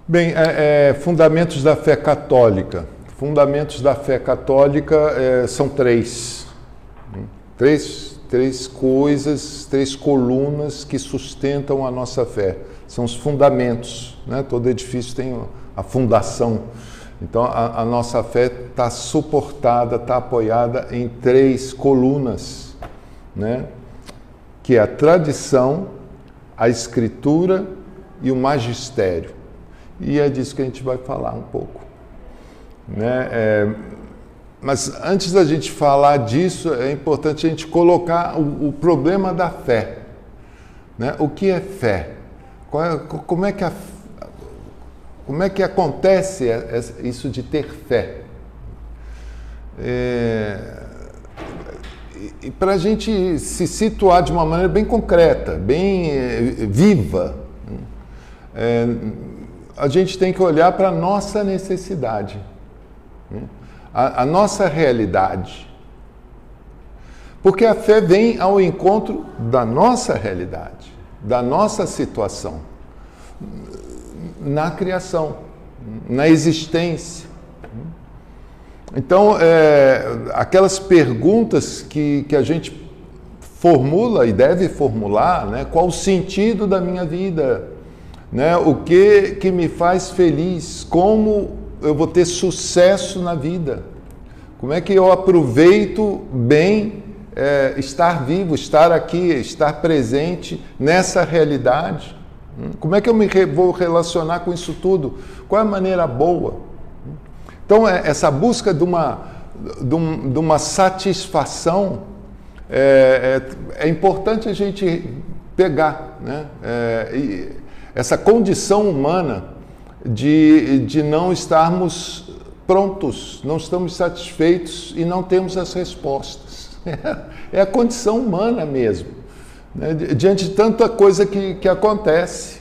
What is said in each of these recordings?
Bem, fundamentos da fé católica. Fundamentos da fé católica são três. Três coisas, três colunas que sustentam a nossa fé. São os fundamentos, né? Todo edifício tem a fundação. Então, a nossa fé está suportada, está apoiada em três colunas, né? Que é a tradição, a escritura e o magistério. E é disso que a gente vai falar um pouco, né? Mas antes da gente falar disso, é importante a gente colocar o problema da fé, né? O que é fé? Como é que acontece isso de ter fé? E para a gente se situar de uma maneira bem concreta, bem viva, a gente tem que olhar para a nossa necessidade, a nossa realidade. Porque a fé vem ao encontro da nossa realidade, da nossa situação, na criação, na existência. Então, aquelas perguntas que a gente formula e deve formular, né? Qual o sentido da minha vida? Né? O que me faz feliz? Como eu vou ter sucesso na vida? Como é que eu aproveito bem estar vivo, estar aqui, estar presente nessa realidade? Como é que eu vou relacionar com isso tudo? Qual é a maneira boa? Então, essa busca de uma satisfação é importante a gente pegar, né? Essa condição humana de não estarmos prontos, não estamos satisfeitos e não temos as respostas. É a condição humana mesmo, né? Diante de tanta coisa que acontece.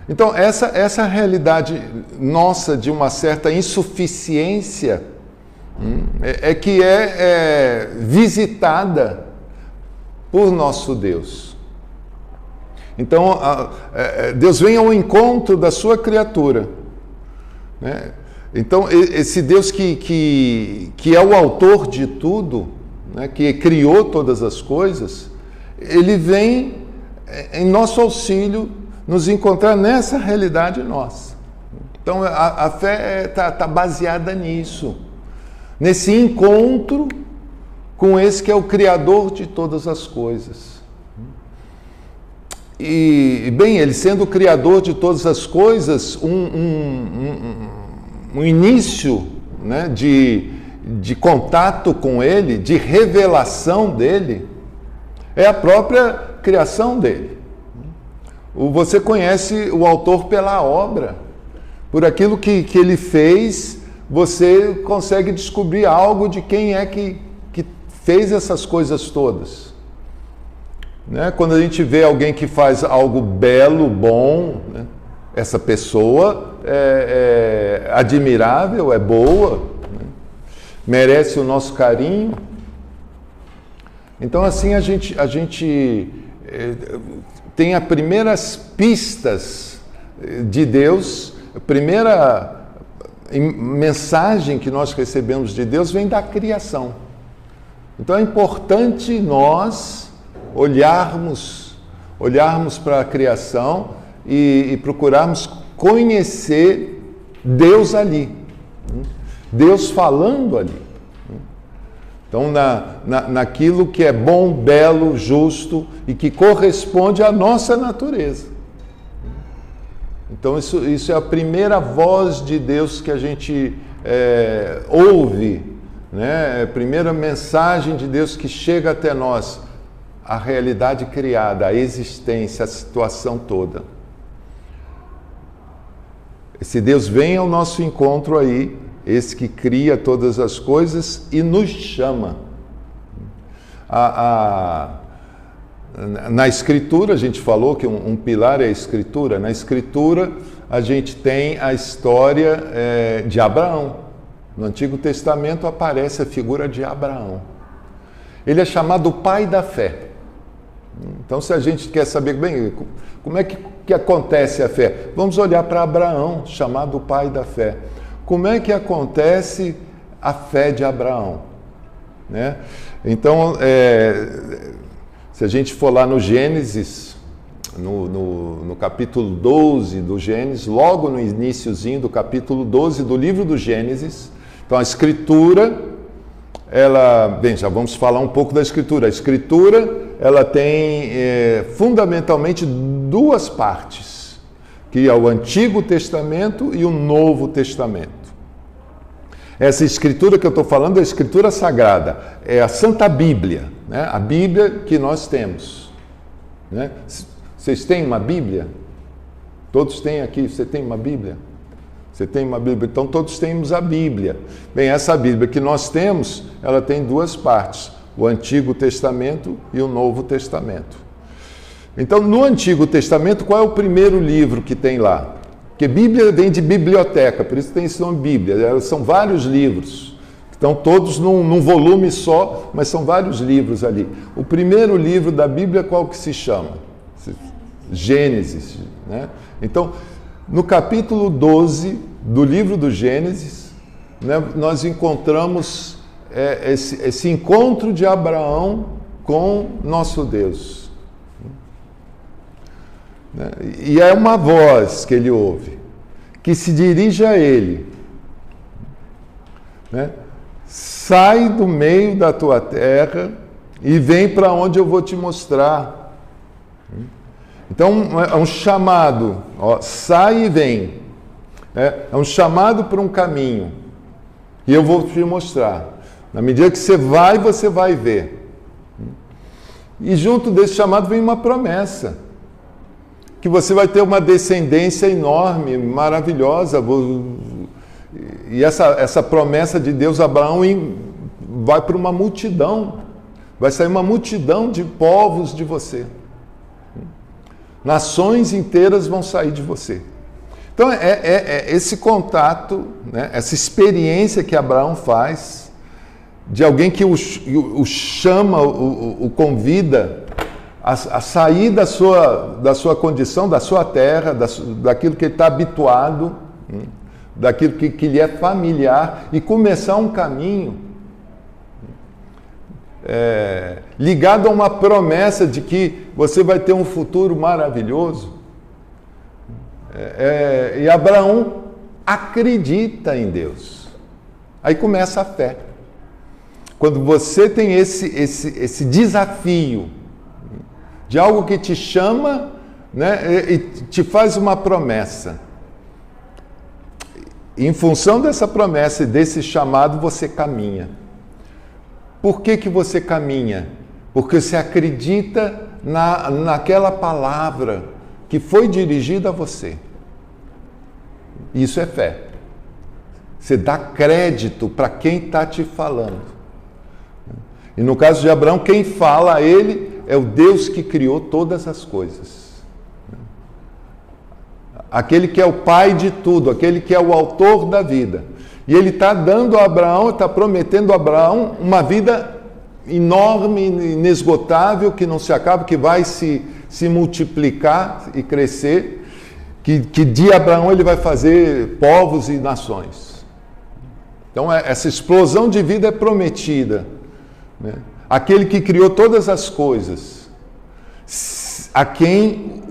Então, essa realidade nossa de uma certa insuficiência é que é visitada por nosso Deus. Então, Deus vem ao encontro da sua criatura, né? Então, esse Deus que é o autor de tudo, né, que criou todas as coisas, ele vem em nosso auxílio nos encontrar nessa realidade nossa. Então, a fé está baseada nisso, nesse encontro com esse que é o Criador de todas as coisas. E, bem, ele sendo o Criador de todas as coisas, um início, né, de contato com ele, de revelação dele, é a própria criação dele. Você conhece o autor pela obra. Por aquilo que ele fez, você consegue descobrir algo de quem é que fez essas coisas todas. Né? Quando a gente vê alguém que faz algo belo, bom, né? Essa pessoa é admirável, é boa, né? Merece o nosso carinho. Então, assim, a gente tem as primeiras pistas de Deus, a primeira mensagem que nós recebemos de Deus vem da criação. Então é importante nós olharmos para a criação e procurarmos conhecer Deus ali, Deus falando ali. Então, naquilo que é bom, belo, justo e que corresponde à nossa natureza. Então, isso é a primeira voz de Deus que a gente ouve, né? É a primeira mensagem de Deus que chega até nós, a realidade criada, a existência, a situação toda. Esse Deus vem ao nosso encontro aí, esse que cria todas as coisas e nos chama. Na Escritura, a gente falou que um pilar é a Escritura. Na Escritura, a gente tem a história de Abraão. No Antigo Testamento aparece a figura de Abraão. Ele é chamado o pai da fé. Então, se a gente quer saber, bem, como é que que acontece a fé? Vamos olhar para Abraão, chamado o pai da fé. Como é que acontece a fé de Abraão? Né? Então, se a gente for lá no Gênesis, no capítulo 12 do Gênesis, logo no iniciozinho do capítulo 12 do livro do Gênesis, então a Escritura, já vamos falar um pouco da Escritura. A Escritura, ela tem fundamentalmente duas partes, que é o Antigo Testamento e o Novo Testamento. Essa Escritura que eu estou falando é a Escritura Sagrada, é a Santa Bíblia, né? A Bíblia que nós temos. Né? Vocês têm uma Bíblia? Todos têm aqui, você tem uma Bíblia? Você tem uma Bíblia? Então todos temos a Bíblia. Bem, essa Bíblia que nós temos, ela tem duas partes, o Antigo Testamento e o Novo Testamento. Então, no Antigo Testamento, qual é o primeiro livro que tem lá? Porque Bíblia vem de biblioteca, por isso tem esse nome Bíblia. São vários livros, estão todos num volume só, mas são vários livros ali. O primeiro livro da Bíblia, qual que se chama? Gênesis. Né? Então, no capítulo 12 do livro do Gênesis, né, nós encontramos esse encontro de Abraão com nosso Deus. E é uma voz que ele ouve, que se dirige a ele. Né? Sai do meio da tua terra e vem para onde eu vou te mostrar. Então é um chamado, sai e vem. É um chamado para um caminho. E eu vou te mostrar. Na medida que você vai ver. E junto desse chamado vem uma promessa. Que você vai ter uma descendência enorme, maravilhosa. E essa promessa de Deus a Abraão vai para uma multidão. Vai sair uma multidão de povos de você. Nações inteiras vão sair de você. Então, esse contato, né, essa experiência que Abraão faz, de alguém que o chama, o convida a sair da sua condição, da sua terra, daquilo que ele está habituado, daquilo que lhe é familiar, e começar um caminho ligado a uma promessa de que você vai ter um futuro maravilhoso. E Abraão acredita em Deus. Aí começa a fé. Quando você tem esse desafio de algo que te chama, né, e te faz uma promessa. Em função dessa promessa e desse chamado, você caminha. Por que você caminha? Porque você acredita naquela palavra que foi dirigida a você. Isso é fé. Você dá crédito para quem está te falando. E no caso de Abraão, quem fala a ele é o Deus que criou todas as coisas. Aquele que é o pai de tudo, aquele que é o autor da vida. E ele está dando a Abraão, está prometendo a Abraão uma vida enorme, inesgotável, que não se acaba, que vai se multiplicar e crescer, que de Abraão ele vai fazer povos e nações. Então, essa explosão de vida é prometida. Né? Aquele que criou todas as coisas, a quem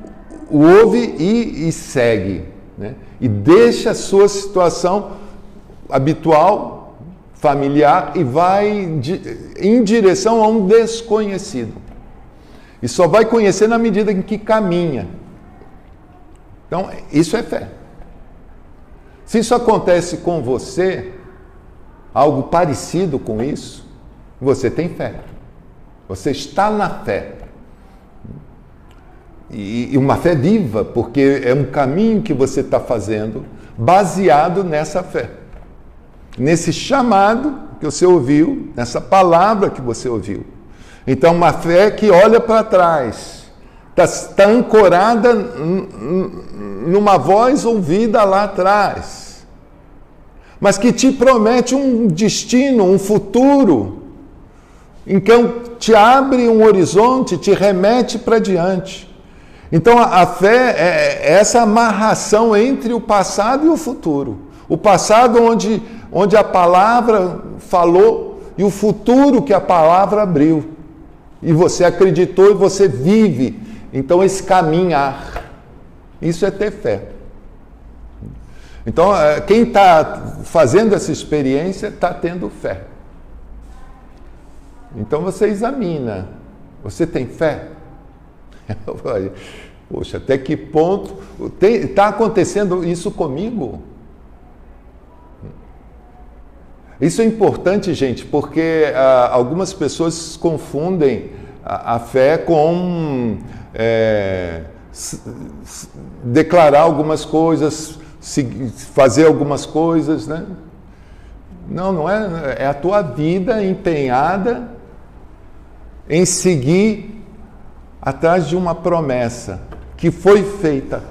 o ouve e segue, né? E deixa a sua situação habitual, familiar, e vai em direção a um desconhecido. E só vai conhecer na medida em que caminha. Então, isso é fé. Se isso acontece com você, algo parecido com isso, você tem fé. Você está na fé. E uma fé viva, porque é um caminho que você está fazendo baseado nessa fé. Nesse chamado que você ouviu, nessa palavra que você ouviu. Então, uma fé que olha para trás, está ancorada numa voz ouvida lá atrás, mas que te promete um destino, um futuro, então te abre um horizonte, te remete para diante. Então a fé é essa amarração entre o passado e o futuro. O passado onde a palavra falou e o futuro que a palavra abriu. E você acreditou e você vive. Então esse caminhar, isso é ter fé. Então quem está fazendo essa experiência está tendo fé. Então você examina. Você tem fé? Poxa, até que ponto está acontecendo isso comigo? Isso é importante, gente, porque algumas pessoas confundem a fé com declarar algumas coisas, fazer algumas coisas, né? Não é. É a tua vida empenhada em seguir atrás de uma promessa que foi feita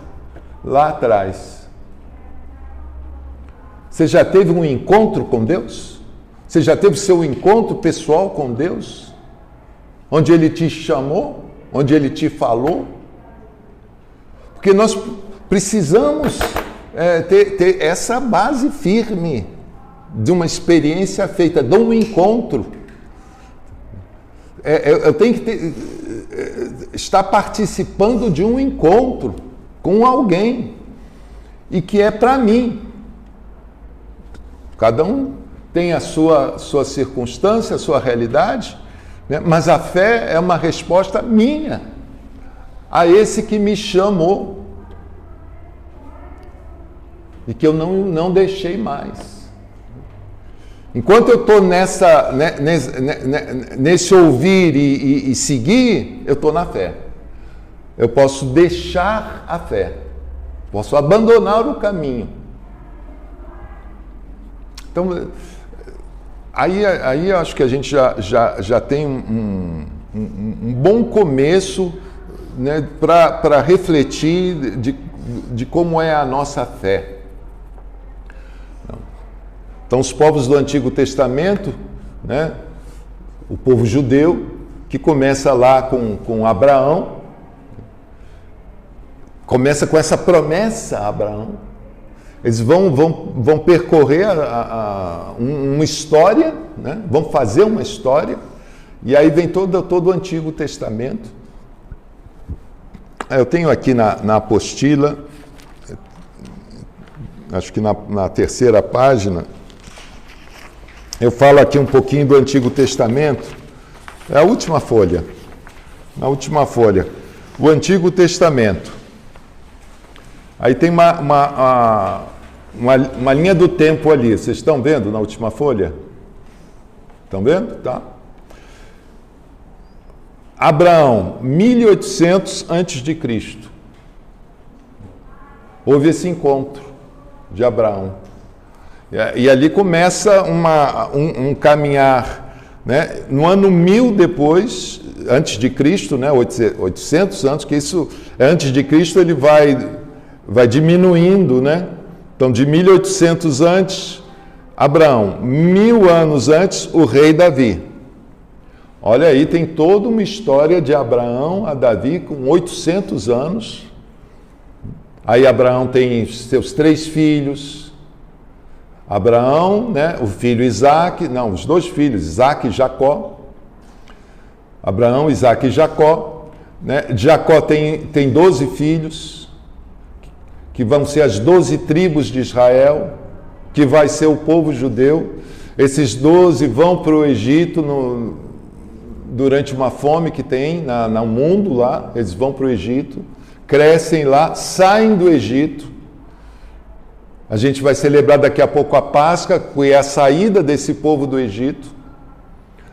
lá atrás. Você já teve um encontro com Deus? Você já teve seu encontro pessoal com Deus? Onde Ele te chamou? Onde Ele te falou? Porque nós precisamos ter essa base firme de uma experiência feita, de um encontro. Eu tenho que estar participando de um encontro com alguém e que é para mim. Cada um tem a sua circunstância, a sua realidade, né? Mas a fé é uma resposta minha a esse que me chamou e que eu não deixei mais. Enquanto eu estou nesse ouvir e seguir, eu estou na fé. Eu posso deixar a fé, posso abandonar o caminho. Então, aí eu acho que a gente já tem um bom começo, né, para refletir de como é a nossa fé. Então, os povos do Antigo Testamento, né, o povo judeu, que começa lá com Abraão, começa com essa promessa a Abraão. Eles vão percorrer uma história, né, vão fazer uma história, e aí vem todo o Antigo Testamento. Eu tenho aqui na apostila, acho que na terceira página, eu falo aqui um pouquinho do Antigo Testamento. É a última folha. Na última folha. O Antigo Testamento. Aí tem uma linha do tempo ali. Vocês estão vendo na última folha? Estão vendo? Tá. Abraão, 1800 antes de Cristo. Houve esse encontro de Abraão. E ali começa um caminhar, né? No ano 1000 depois, antes de Cristo, né? 800 anos, que isso, antes de Cristo, ele vai diminuindo, né? Então, de 1800 antes, Abraão, 1000 anos antes, o rei Davi. Olha aí, tem toda uma história de Abraão a Davi com 800 anos. Aí Abraão tem seus 3 filhos. Abraão, né, o filho Isaac, não, os 2 filhos, Isaac e Jacó. Abraão, Isaac e Jacó. Né? Jacó tem 12 filhos, que vão ser as 12 tribos de Israel, que vai ser o povo judeu. Esses 12 vão para o Egito durante uma fome que tem no mundo lá. Eles vão para o Egito, crescem lá, saem do Egito. A gente vai celebrar daqui a pouco a Páscoa, que é a saída desse povo do Egito,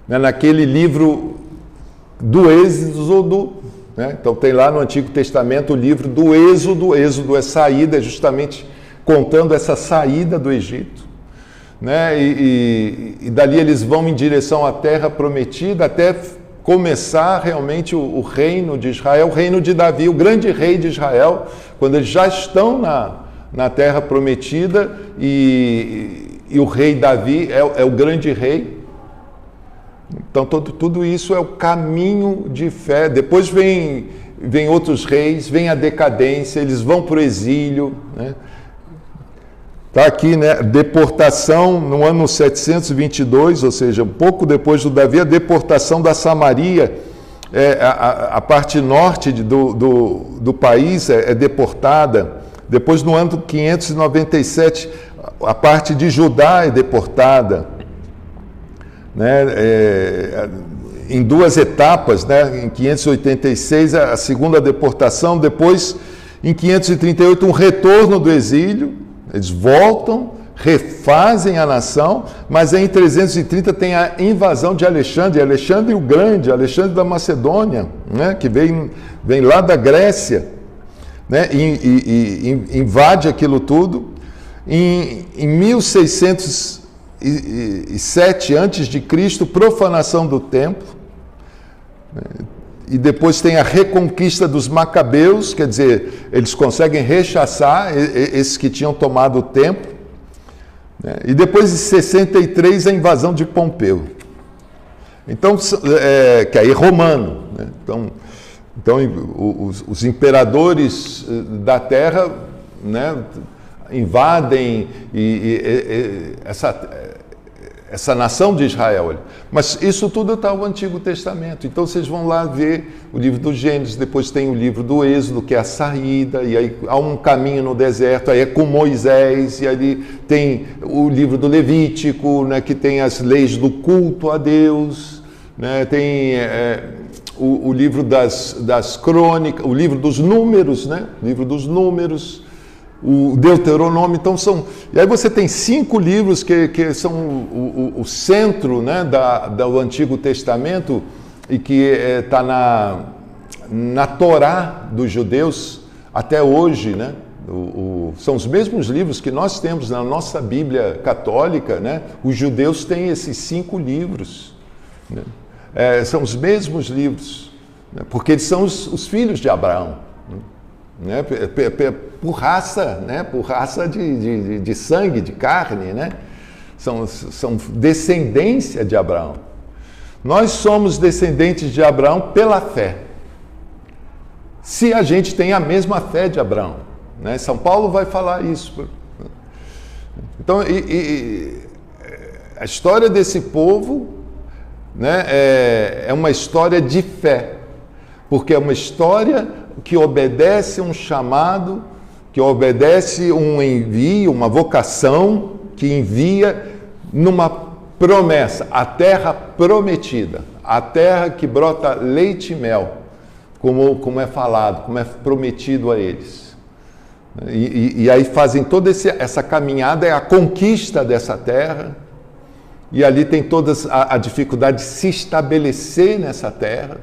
né, naquele livro do Êxodo, né? Então tem lá no Antigo Testamento o livro do Êxodo. Êxodo é saída, é justamente contando essa saída do Egito, né? E dali eles vão em direção à terra prometida, até começar realmente o reino de Israel, o reino de Davi, o grande rei de Israel, quando eles já estão na terra prometida, e o rei Davi é o grande rei. Então tudo isso é o caminho de fé. Depois vem vem outros reis, vem a decadência, eles vão para o exílio, né? Está aqui, né? Deportação no ano 722, ou seja, um pouco depois do Davi, a deportação da Samaria, a parte norte do país é deportada. Depois, no ano 597, a parte de Judá é deportada, né? Em duas etapas, né? Em 586, a segunda deportação, depois, em 538, um retorno do exílio, eles voltam, refazem a nação, mas em 330 tem a invasão de Alexandre o Grande, Alexandre da Macedônia, né? Que vem lá da Grécia, né? E invade aquilo tudo. Em 1607 a.C., profanação do templo, e depois tem a reconquista dos macabeus, quer dizer, eles conseguem rechaçar esses que tinham tomado o templo, né? E depois de 63 a invasão de Pompeu. Então, que aí é romano, né? Então os imperadores da terra, né, invadem essa nação de Israel. Mas isso tudo está no Antigo Testamento. Então vocês vão lá ver o livro do Gênesis, depois tem o livro do Êxodo, que é a saída, e aí há um caminho no deserto, aí é com Moisés, e ali tem o livro do Levítico, né, que tem as leis do culto a Deus, né, tem o livro das crônicas, o livro dos números, né, o livro dos números, o Deuteronômio. Então e aí você tem 5 livros que são o centro, né, do Antigo Testamento, e que está na Torá dos judeus até hoje, né? São os mesmos livros que nós temos na nossa Bíblia católica, né? Os judeus têm esses 5 livros, né? São os mesmos livros, né? Porque eles são os filhos de Abraão, né? Por raça, né? Por raça de sangue, de carne, né? São descendência de Abraão. Nós somos descendentes de Abraão pela fé, se a gente tem a mesma fé de Abraão, né? São Paulo vai falar isso. Então, a história desse povo, né, é uma história de fé, porque é uma história que obedece um chamado, que obedece um envio, uma vocação, que envia numa promessa, a terra prometida, a terra que brota leite e mel, como é falado, como é prometido a eles. E aí fazem toda essa caminhada, é a conquista dessa terra, e ali tem toda a dificuldade de se estabelecer nessa terra.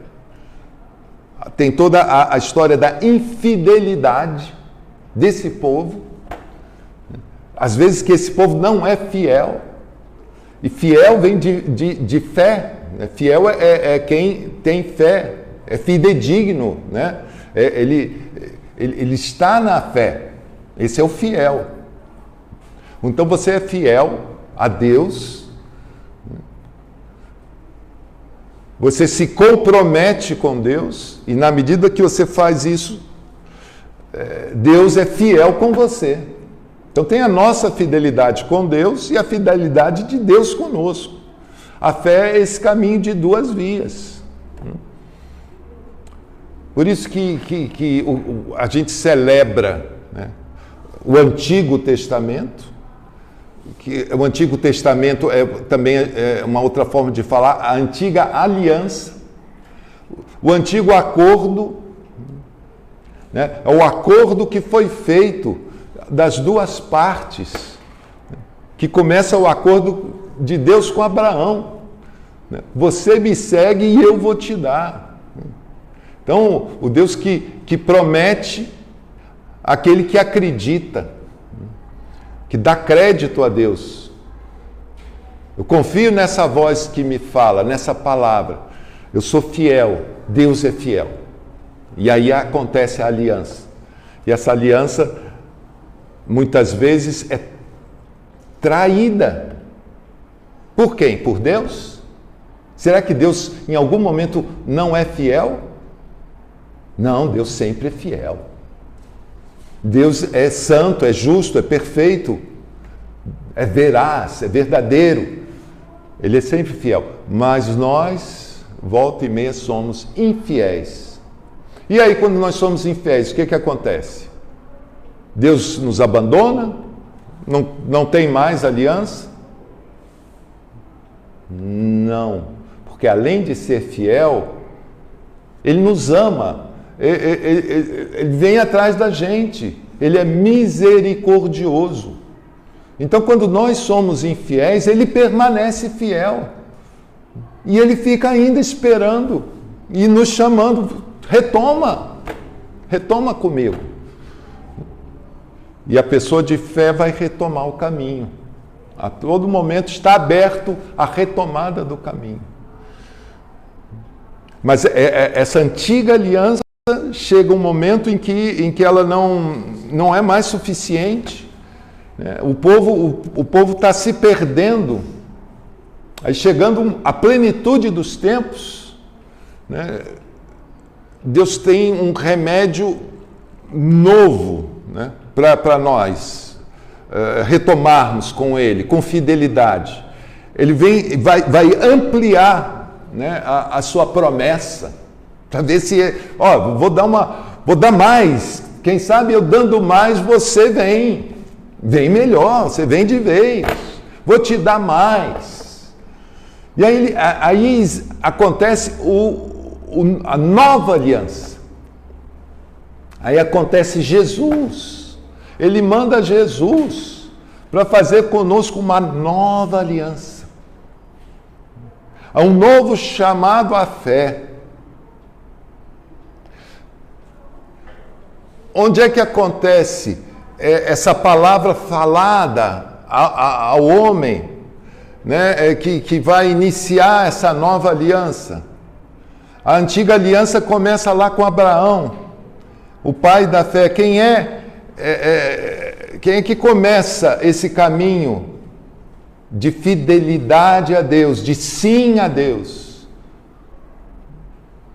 Tem toda a história da infidelidade desse povo. Às vezes que esse povo não é fiel. E fiel vem de fé. Fiel é quem tem fé, é fidedigno, né? Ele está na fé. Esse é o fiel. Então você é fiel a Deus. Você se compromete com Deus, e na medida que você faz isso, Deus é fiel com você. Então tem a nossa fidelidade com Deus e a fidelidade de Deus conosco. A fé é esse caminho de 2 vias. Por isso que a gente celebra, né, o Antigo Testamento, que o Antigo Testamento também é uma outra forma de falar, a antiga aliança, o antigo acordo, né? É o acordo que foi feito das 2 partes, que começa o acordo de Deus com Abraão, né? Você me segue e eu vou te dar. Então, o Deus que promete, aquele que acredita, que dá crédito a Deus. Eu confio nessa voz que me fala, nessa palavra. Eu sou fiel, Deus é fiel. E aí acontece a aliança. E essa aliança, muitas vezes, é traída. Por quem? Por Deus? Será que Deus, em algum momento, não é fiel? Não, Deus sempre é fiel. Deus é santo, é justo, é perfeito, é veraz, é verdadeiro. Ele é sempre fiel. Mas nós, volta e meia, somos infiéis. E aí, quando nós somos infiéis, o que acontece? Deus nos abandona? Não tem mais aliança? Não. Porque além de ser fiel, Ele nos ama. Ele vem atrás da gente. Ele é misericordioso. Então, quando nós somos infiéis, Ele permanece fiel. E Ele fica ainda esperando e nos chamando. Retoma comigo. E a pessoa de fé vai retomar o caminho. A todo momento está aberto a retomada do caminho. Mas essa antiga aliança chega um momento em que ela não é mais suficiente. O povo está se perdendo. Aí chegando à plenitude dos tempos, né, Deus tem um remédio novo, né, para nós retomarmos com Ele, com fidelidade. Ele vai ampliar, né, a sua promessa, para ver se, vou dar mais. Quem sabe eu dando mais, você vem melhor, você vem de vez. Vou te dar mais. E aí acontece a nova aliança. Aí acontece Jesus. Ele manda Jesus para fazer conosco uma nova aliança. Há um novo chamado à fé. Onde é que acontece essa palavra falada ao homem, né, que vai iniciar essa nova aliança? A antiga aliança começa lá com Abraão, o pai da fé. Quem é que começa esse caminho de fidelidade a Deus, de sim a Deus,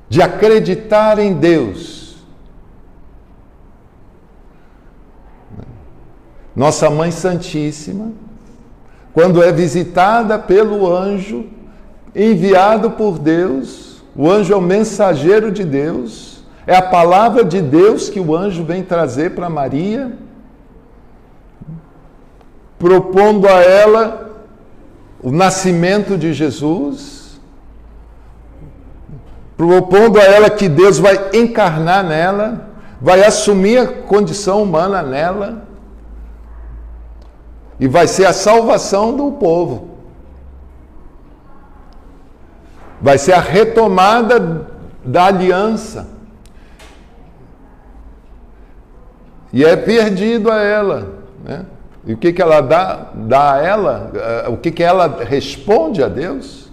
de acreditar em Deus? Nossa Mãe Santíssima, quando é visitada pelo anjo enviado por Deus, o anjo é o mensageiro de Deus, é a palavra de Deus que o anjo vem trazer para Maria, propondo a ela o nascimento de Jesus, propondo a ela que Deus vai encarnar nela, vai assumir a condição humana nela, e vai ser a salvação do povo. Vai ser a retomada da aliança. E é perdido a ela, né? E o que ela dá a ela? O que ela responde a Deus?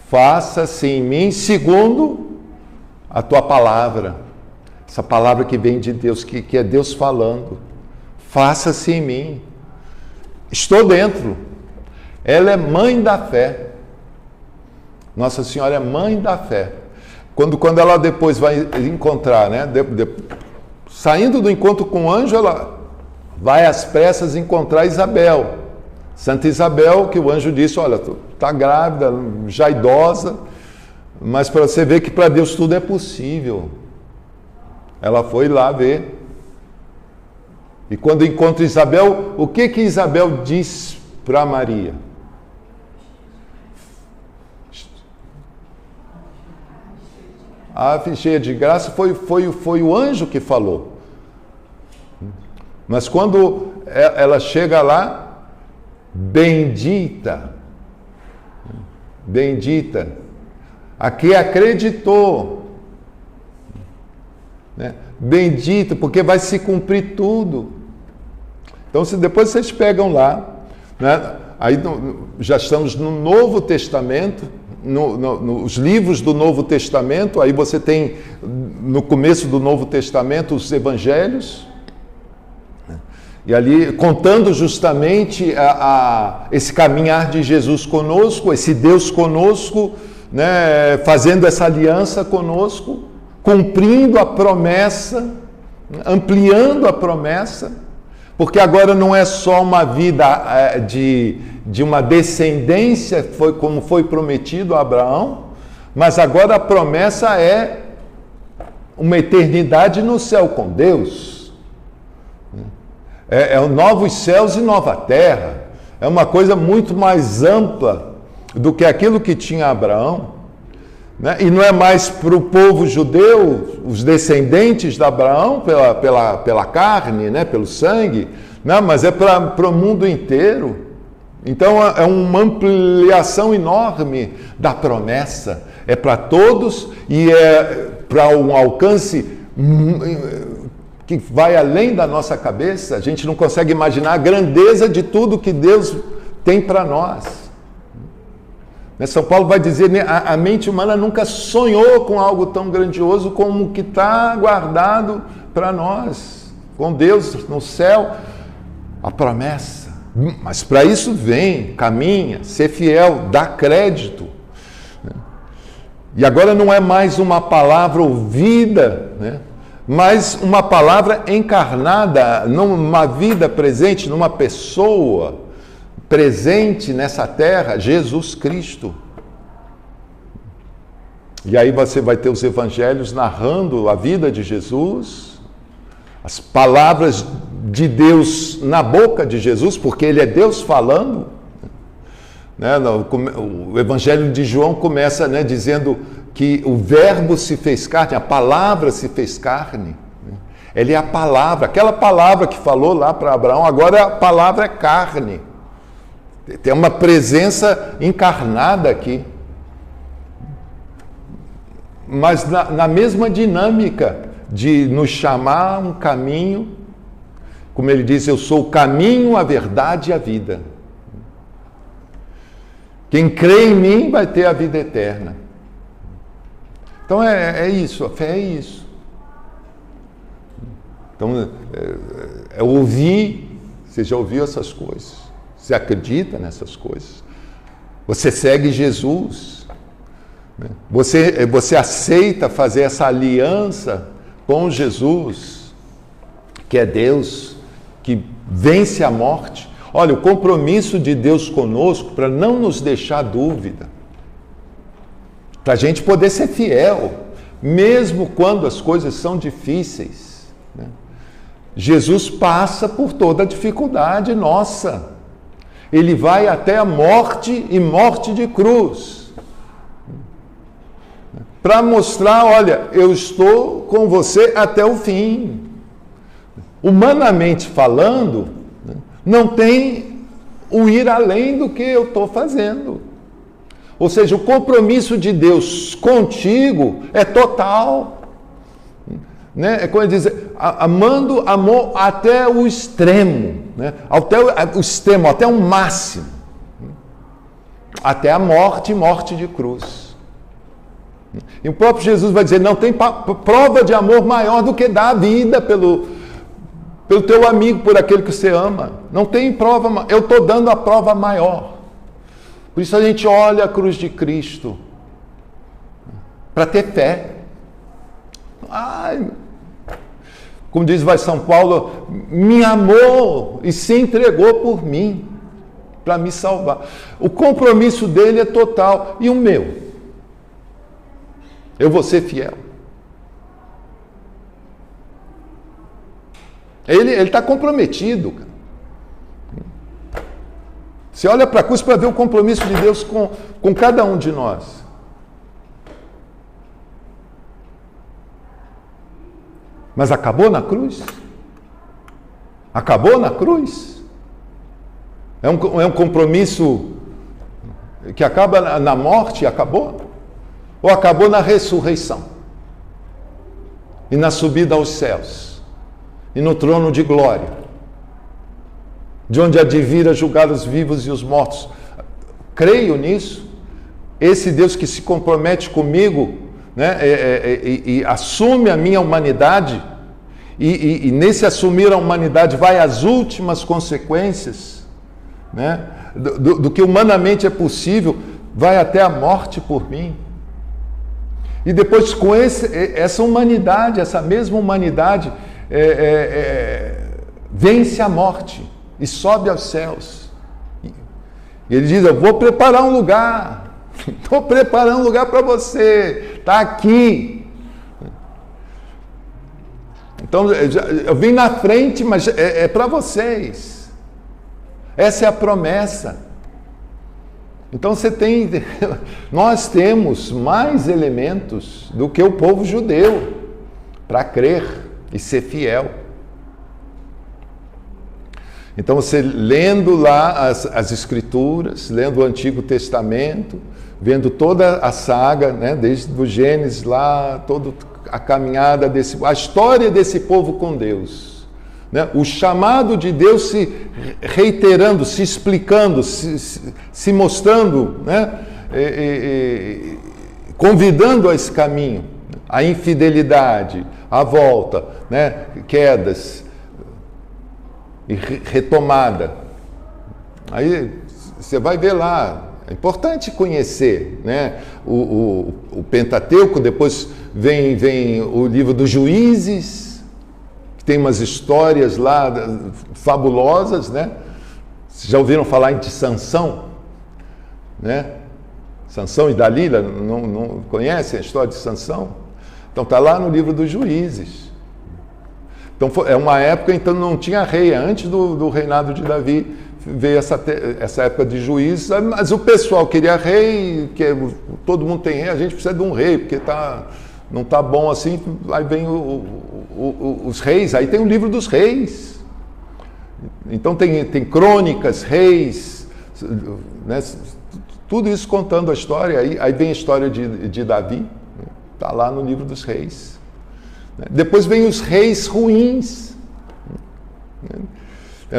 Faça-se em mim segundo a tua palavra. Essa palavra que vem de Deus, que é Deus falando. Faça-se em mim. Estou dentro. Ela é mãe da fé. Nossa Senhora é mãe da fé. Quando ela depois vai encontrar, né? Saindo do encontro com o anjo, ela vai às pressas encontrar Isabel. Santa Isabel, que o anjo disse, olha, tu está grávida, já idosa, mas para você ver que para Deus tudo é possível. Ela foi lá ver. E quando encontra Isabel, o que Isabel diz para Maria? A cheia de graça foi o anjo que falou. Mas quando ela chega lá, bendita, a que acreditou, né? Bendito, porque vai se cumprir tudo. Então, se depois vocês pegam lá, né? Aí já estamos no Novo Testamento, nos livros do Novo Testamento, aí você tem no começo do Novo Testamento os Evangelhos, e ali contando justamente esse caminhar de Jesus conosco, esse Deus conosco, né, fazendo essa aliança conosco, cumprindo a promessa, ampliando a promessa, porque agora não é só uma vida de uma descendência, como foi prometido a Abraão, mas agora a promessa é uma eternidade no céu com Deus. É novos céus e nova terra. É uma coisa muito mais ampla do que aquilo que tinha Abraão. Né? E não é mais para o povo judeu, os descendentes de Abraão, pela carne, né? Pelo sangue, não, mas é para o mundo inteiro. Então é uma ampliação enorme da promessa. É para todos e é para um alcance que vai além da nossa cabeça. A gente não consegue imaginar a grandeza de tudo que Deus tem para nós. São Paulo vai dizer, né, a mente humana nunca sonhou com algo tão grandioso como o que está guardado para nós, com Deus no céu, a promessa. Mas para isso vem, caminha, ser fiel, dá crédito. E agora não é mais uma palavra ouvida, né, mas uma palavra encarnada, numa vida presente, numa pessoa presente nessa terra, Jesus Cristo. E aí você vai ter os evangelhos narrando a vida de Jesus, as palavras de Deus na boca de Jesus, porque ele é Deus falando. Né? O evangelho de João começa, né, dizendo que o verbo se fez carne, a palavra se fez carne. Ele é a palavra, aquela palavra que falou lá para Abraão, agora a palavra é carne. Tem uma presença encarnada aqui. Mas na mesma dinâmica de nos chamar um caminho, como ele diz, eu sou o caminho, a verdade e a vida. Quem crê em mim vai ter a vida eterna. Então é isso, a fé é isso. Então é ouvir, você já ouviu essas coisas. Você acredita nessas coisas? Você segue Jesus? Você aceita fazer essa aliança com Jesus, que é Deus, que vence a morte? Olha, o compromisso de Deus conosco para não nos deixar dúvida, para a gente poder ser fiel, mesmo quando as coisas são difíceis. Né? Jesus passa por toda a dificuldade nossa. Ele vai até a morte e morte de cruz. Para mostrar, olha, eu estou com você até o fim. Humanamente falando, não tem o ir além do que eu estou fazendo. Ou seja, o compromisso de Deus contigo é total. Né? É como ele diz, amando, amor até o extremo, né? Até o extremo, até o máximo, até a morte e morte de cruz. E o próprio Jesus vai dizer, não tem prova de amor maior do que dar a vida pelo teu amigo, por aquele que você ama. Não tem prova, eu estou dando a prova maior. Por isso a gente olha a cruz de Cristo, para ter fé. Ai, como diz vai São Paulo, me amou e se entregou por mim, para me salvar. O compromisso dele é total. E o meu? Eu vou ser fiel. Ele está comprometido. Você olha para a cruz para ver o compromisso de Deus com cada um de nós. Mas acabou na cruz? Acabou na cruz? É um compromisso que acaba na morte e acabou? Ou acabou na ressurreição? E na subida aos céus? E no trono de glória? De onde há de vir a julgar os vivos e os mortos? Creio nisso. Esse Deus que se compromete comigo, né, e assume a minha humanidade, e nesse assumir a humanidade vai às últimas consequências, né, do que humanamente é possível, vai até a morte por mim. E depois com essa humanidade, essa mesma humanidade, vence a morte e sobe aos céus. E ele diz, eu vou preparar um lugar, estou preparando um lugar para você, está aqui. Então, eu vim na frente, mas é para vocês. Essa é a promessa. Então nós temos mais elementos do que o povo judeu para crer e ser fiel. Então você lendo lá as Escrituras, lendo o Antigo Testamento, vendo toda a saga, né, desde o Gênesis lá, toda a caminhada a história desse povo com Deus. Né? O chamado de Deus se reiterando, se explicando, se mostrando, né? Convidando a esse caminho, a infidelidade, a volta, né? Quedas e retomada. Aí você vai ver lá, é importante conhecer, né? o Pentateuco, depois vem o livro dos Juízes, tem umas histórias lá fabulosas, né? Vocês já ouviram falar de Sansão? Né? Sansão e Dalila, não conhecem a história de Sansão? Então está lá no livro dos Juízes. Então é uma época, então não tinha rei, antes do reinado de Davi veio essa época de Juízes, mas o pessoal queria rei, todo mundo tem rei, a gente precisa de um rei, porque não está bom assim, aí vem os reis, aí tem o livro dos reis. Então tem crônicas, reis, né, tudo isso contando a história, aí vem a história de Davi, está lá no livro dos reis. Depois vem os reis ruins.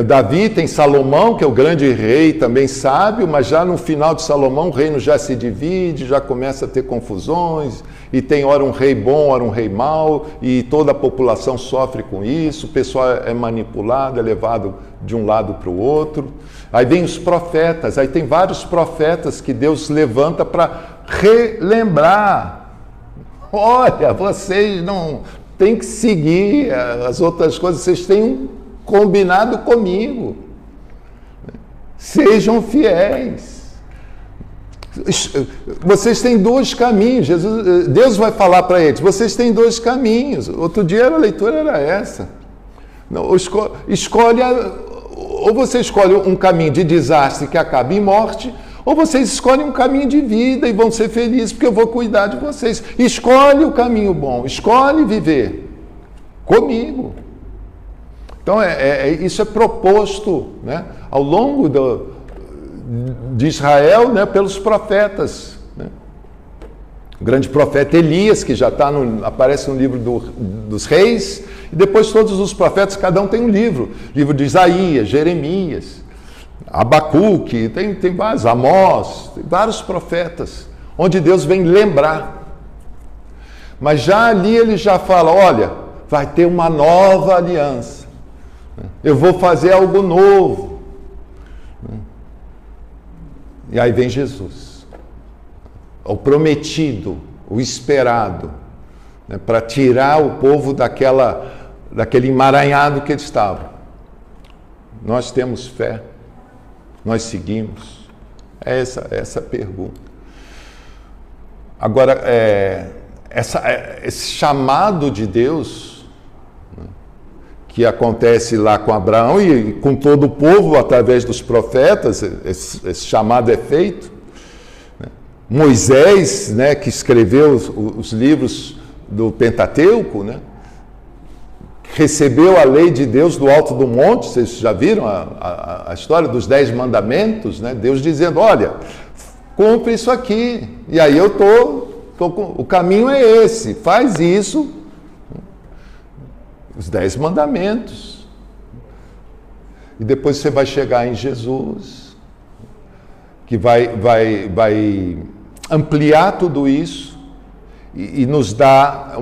Davi tem Salomão, que é o grande rei, também sábio, mas já no final de Salomão o reino já se divide, já começa a ter confusões, e tem ora um rei bom, ora um rei mau, e toda a população sofre com isso, o pessoal é manipulado, é levado de um lado para o outro. Aí vem os profetas, aí tem vários profetas que Deus levanta para relembrar. Olha, vocês não têm que seguir as outras coisas, vocês têm um combinado comigo. Sejam fiéis. Vocês têm dois caminhos. Deus vai falar para eles, vocês têm dois caminhos. Outro dia a leitura era essa. Não, escolhe, ou você escolhe um caminho de desastre que acaba em morte, ou vocês escolhem um caminho de vida e vão ser felizes, porque eu vou cuidar de vocês. Escolhe o caminho bom, escolhe viver comigo. Então, isso é proposto, né, ao longo de Israel, né, pelos profetas. Né? O grande profeta Elias, que já aparece no livro dos reis, e depois todos os profetas, cada um tem um livro. Livro de Isaías, Jeremias, Abacuque, tem vários, Amós, tem vários profetas, onde Deus vem lembrar. Mas já ali ele já fala, olha, vai ter uma nova aliança. Eu vou fazer algo novo. E aí vem Jesus, o prometido, o esperado, né, para tirar o povo daquele emaranhado que eles estavam. Nós temos fé, nós seguimos. É essa a pergunta. Agora, esse chamado de Deus, que acontece lá com Abraão e com todo o povo através dos profetas, esse chamado é feito. Moisés, né, que escreveu os livros do Pentateuco, né, recebeu a lei de Deus do alto do monte. Vocês já viram a história dos 10 mandamentos, né? Deus dizendo, olha, cumpre isso aqui, e aí o caminho é esse, faz isso. Os 10 mandamentos. E depois você vai chegar em Jesus, que vai ampliar tudo isso e nos dar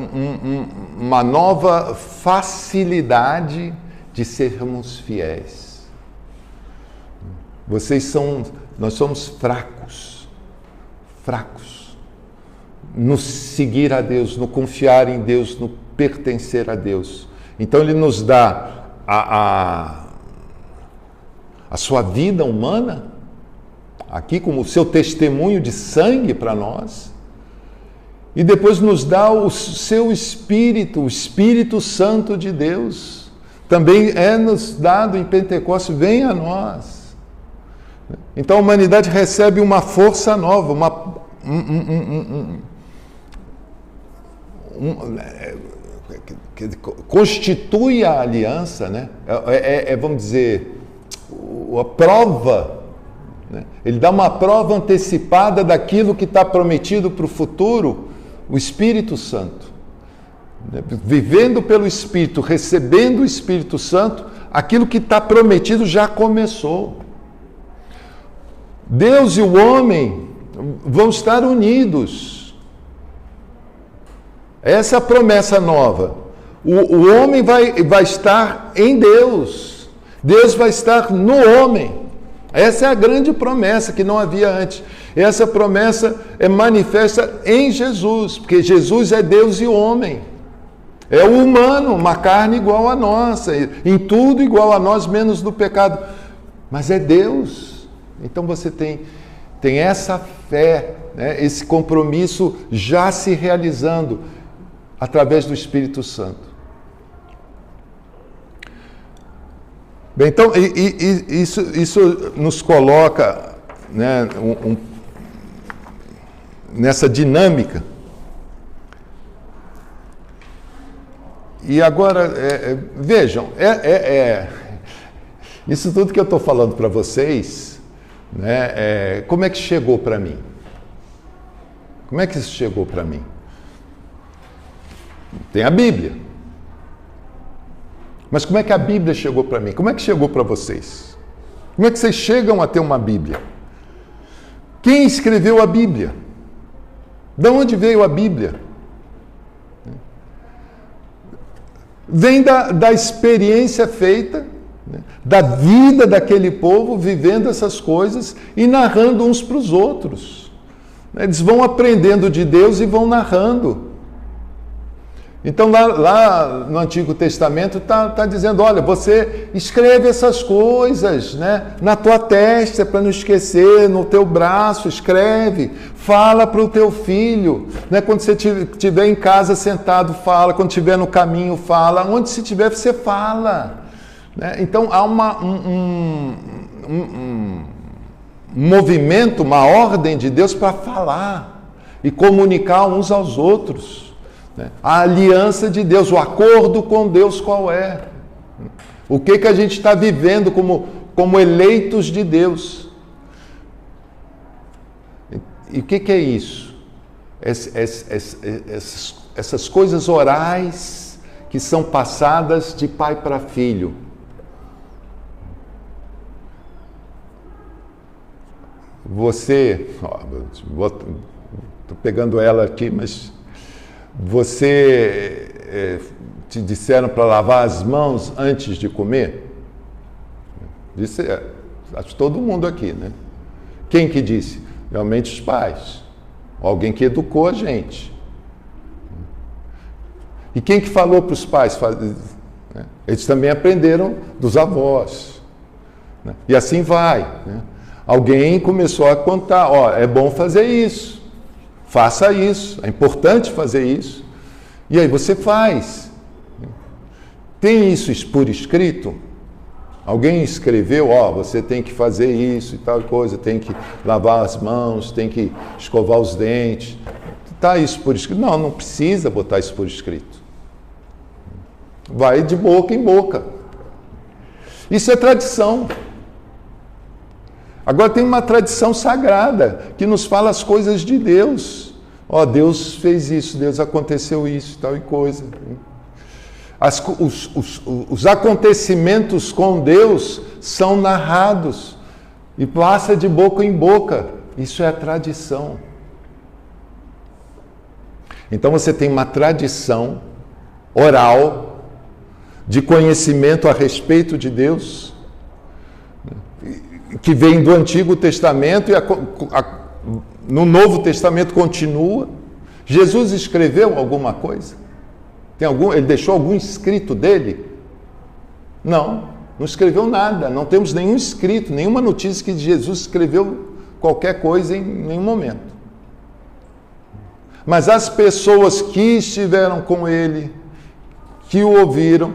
uma nova facilidade de sermos fiéis. Nós somos fracos. no seguir a Deus, no confiar em Deus, no pertencer a Deus. Então Ele nos dá a sua vida humana, aqui como o seu testemunho de sangue para nós, e depois nos dá o seu Espírito, o Espírito Santo de Deus. Também é nos dado em Pentecostes, vem a nós. Então a humanidade recebe uma força nova, que constitui a aliança, né? Vamos dizer, a prova, né? Ele dá uma prova antecipada daquilo que está prometido para o futuro, o Espírito Santo. Vivendo pelo Espírito, recebendo o Espírito Santo, aquilo que está prometido já começou. Deus e o homem vão estar unidos. Essa é a promessa nova. O homem vai estar em Deus. Deus vai estar no homem. Essa é a grande promessa que não havia antes. Essa promessa é manifesta em Jesus, porque Jesus é Deus e homem. É o humano, uma carne igual a nossa, em tudo igual a nós, menos no pecado. Mas é Deus. Então você tem essa fé, né, esse compromisso já se realizando através do Espírito Santo. Bem, então, isso nos coloca, né, nessa dinâmica. E agora, vejam, isso tudo que eu estou falando para vocês, né, como é que chegou para mim? Como é que isso chegou para mim? Tem a Bíblia. Mas como é que a Bíblia chegou para mim? Como é que chegou para vocês? Como é que vocês chegam a ter uma Bíblia? Quem escreveu a Bíblia? De onde veio a Bíblia? Vem da experiência feita, né, da vida daquele povo, vivendo essas coisas e narrando uns para os outros. Eles vão aprendendo de Deus e vão narrando. Então, lá no Antigo Testamento está dizendo, olha, você escreve essas coisas, né, na tua testa, para não esquecer, no teu braço, escreve, fala para o teu filho, né, quando você estiver em casa sentado, fala, quando estiver no caminho, fala, onde se estiver, você fala. Né? Então, há um movimento, uma ordem de Deus para falar e comunicar uns aos outros. A aliança de Deus, o acordo com Deus qual é? O que a gente está vivendo como eleitos de Deus? E o que é isso? Essas coisas orais que são passadas de pai para filho. Você, estou pegando ela aqui, mas te disseram para lavar as mãos antes de comer? Disse, acho que todo mundo aqui, né? Quem que disse? Realmente os pais. Alguém que educou a gente. E quem que falou para os pais? Eles também aprenderam dos avós. Né? E assim vai. Né? Alguém começou a contar, ó, é bom fazer isso. Faça isso, é importante fazer isso. E aí você faz. Tem isso por escrito? Alguém escreveu, ó, você tem que fazer isso e tal coisa, tem que lavar as mãos, tem que escovar os dentes. Está isso por escrito? Não, não precisa botar isso por escrito. Vai de boca em boca. Isso é tradição. Agora tem uma tradição sagrada que nos fala as coisas de Deus. Ó, Deus fez isso, Deus aconteceu isso, tal e coisa. Os acontecimentos com Deus são narrados e passa de boca em boca. Isso é a tradição. Então você tem uma tradição oral de conhecimento a respeito de Deus, que vem do Antigo Testamento e no Novo Testamento continua, Jesus escreveu alguma coisa? Ele deixou algum escrito dele? Não escreveu nada. Não temos nenhum escrito, nenhuma notícia que Jesus escreveu qualquer coisa em nenhum momento. Mas as pessoas que estiveram com ele, que o ouviram,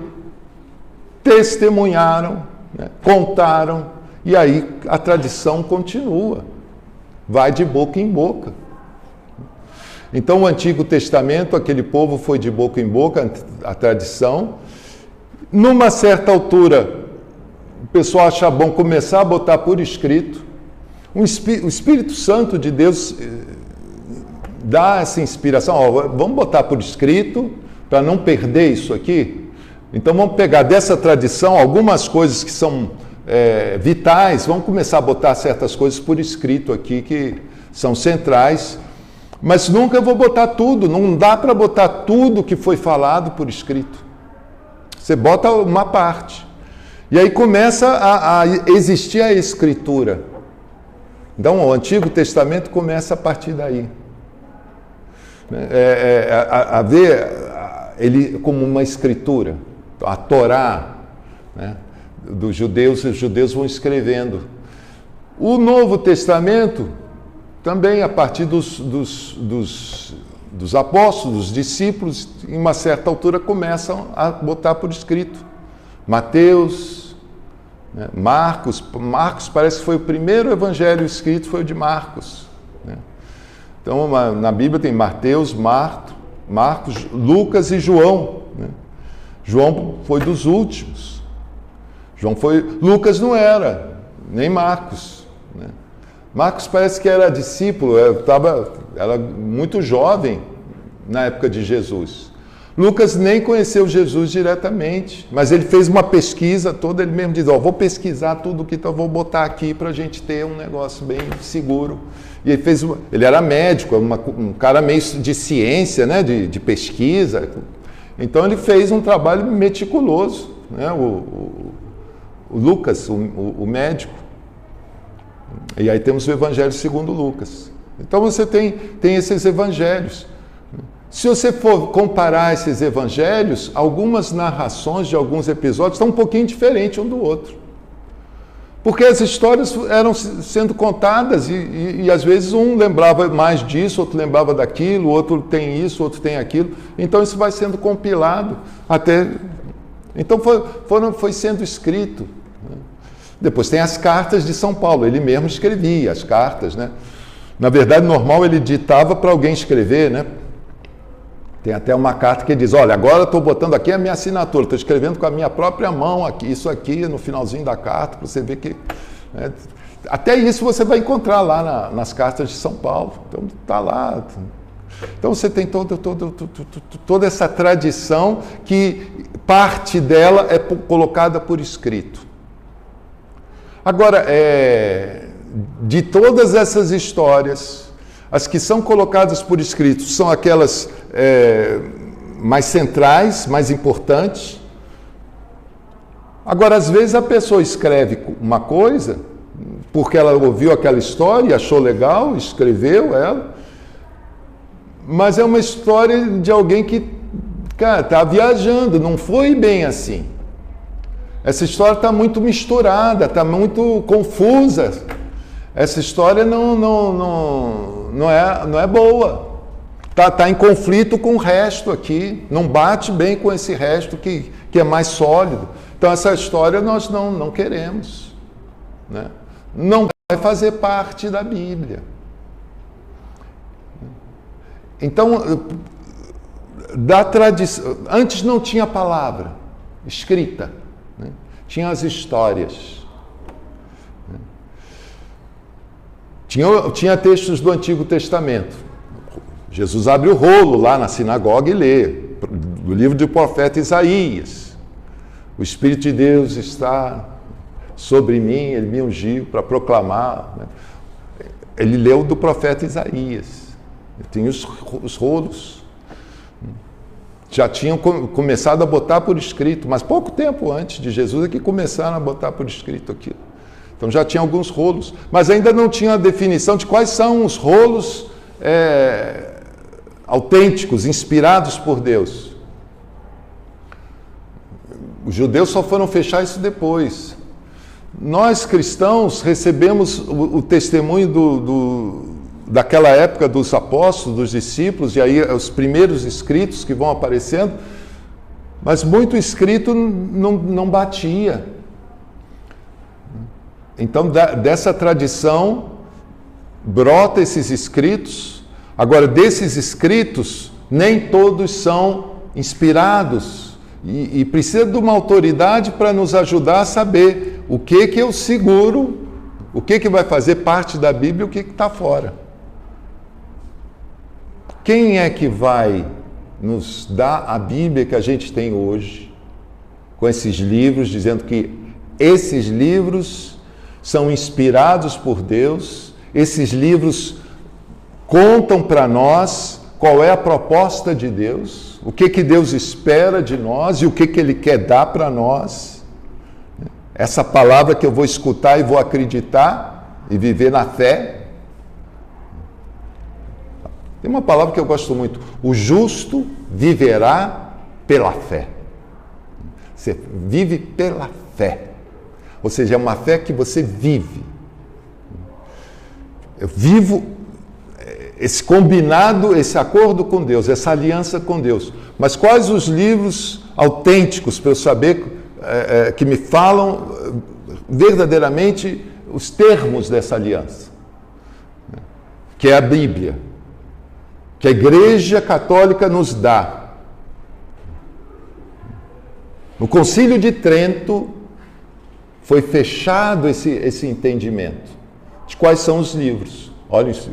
testemunharam, né, contaram, e aí a tradição continua, vai de boca em boca. Então o Antigo Testamento, aquele povo foi de boca em boca, a tradição. Numa certa altura, o pessoal acha bom começar a botar por escrito. O Espírito Santo de Deus dá essa inspiração, vamos botar por escrito, para não perder isso aqui. Então vamos pegar dessa tradição algumas coisas que são vitais, vamos começar a botar certas coisas por escrito aqui, que são centrais, mas nunca vou botar tudo, não dá para botar tudo que foi falado por escrito. Você bota uma parte. E aí começa a existir a Escritura. Então o Antigo Testamento começa a partir daí. A ver ele como uma escritura. A Torá, né, dos judeus, os judeus vão escrevendo. O Novo Testamento também a partir dos apóstolos, dos discípulos, em uma certa altura começam a botar por escrito. Mateus, né, Marcos parece que foi o primeiro evangelho escrito, foi o de Marcos. Né? Então na Bíblia tem Mateus, Marcos, Lucas e João. Né? João foi dos últimos. Lucas não era, nem Marcos. Né? Marcos parece que era discípulo, era muito jovem na época de Jesus. Lucas nem conheceu Jesus diretamente, mas ele fez uma pesquisa toda, ele mesmo diz, vou pesquisar tudo que vou botar aqui para a gente ter um negócio bem seguro. E ele era médico, um cara meio de ciência, né, de pesquisa. Então ele fez um trabalho meticuloso, né, o Lucas, o médico. E aí temos o Evangelho segundo Lucas. Então você tem esses evangelhos. Se você for comparar esses evangelhos, algumas narrações de alguns episódios estão um pouquinho diferentes um do outro. Porque as histórias eram sendo contadas e às vezes um lembrava mais disso, outro lembrava daquilo, outro tem isso, outro tem aquilo. Então isso vai sendo compilado até... Então foi sendo escrito. Depois tem as cartas de São Paulo, ele mesmo escrevia as cartas, né? Na verdade, normal ele ditava para alguém escrever, né? Tem até uma carta que diz, olha, agora estou botando aqui a minha assinatura, estou escrevendo com a minha própria mão, aqui, isso aqui, no finalzinho da carta, para você ver que... Né? Até isso você vai encontrar lá nas cartas de São Paulo, então está lá. Então você tem toda essa tradição que parte dela é colocada por escrito. Agora, de todas essas histórias, as que são colocadas por escrito são aquelas mais centrais, mais importantes. Agora, às vezes a pessoa escreve uma coisa, porque ela ouviu aquela história, achou legal, escreveu ela, mas é uma história de alguém que, cara, está viajando, não foi bem assim. Essa história está muito misturada, está muito confusa. Essa história não é boa. Está em conflito com o resto aqui. Não bate bem com esse resto que é mais sólido. Então essa história nós não queremos. Né? Não vai fazer parte da Bíblia. Então, da tradição, antes não tinha palavra escrita. Né? Tinha as histórias. Né? Tinha textos do Antigo Testamento. Jesus abre o rolo lá na sinagoga e lê, do livro do profeta Isaías. O Espírito de Deus está sobre mim, ele me ungiu para proclamar. Né? Ele leu do profeta Isaías. Tem os rolos. Já tinham começado a botar por escrito, mas pouco tempo antes de Jesus é que começaram a botar por escrito aquilo. Então já tinha alguns rolos, mas ainda não tinha a definição de quais são os rolos autênticos, inspirados por Deus. Os judeus só foram fechar isso depois. Nós, cristãos, recebemos o testemunho daquela época dos apóstolos, dos discípulos, e aí os primeiros escritos que vão aparecendo, mas muito escrito não batia. Então, dessa tradição, brota esses escritos. Agora, desses escritos, nem todos são inspirados. E precisa de uma autoridade para nos ajudar a saber o que eu seguro, o que vai fazer parte da Bíblia e o que está fora. Quem é que vai nos dar a Bíblia que a gente tem hoje, com esses livros, dizendo que esses livros são inspirados por Deus, esses livros contam para nós qual é a proposta de Deus, o que Deus espera de nós e o que Ele quer dar para nós. Essa palavra que eu vou escutar e vou acreditar e viver na fé. Tem uma palavra que eu gosto muito: o justo viverá pela fé. Você vive pela fé. Ou seja, é uma fé que você vive. Eu vivo esse combinado, esse acordo com Deus, essa aliança com Deus. Mas quais os livros autênticos para eu saber que me falam verdadeiramente os termos dessa aliança? Que é a Bíblia, que a Igreja Católica nos dá. No Concílio de Trento foi fechado esse entendimento de quais são os livros. Olha isso,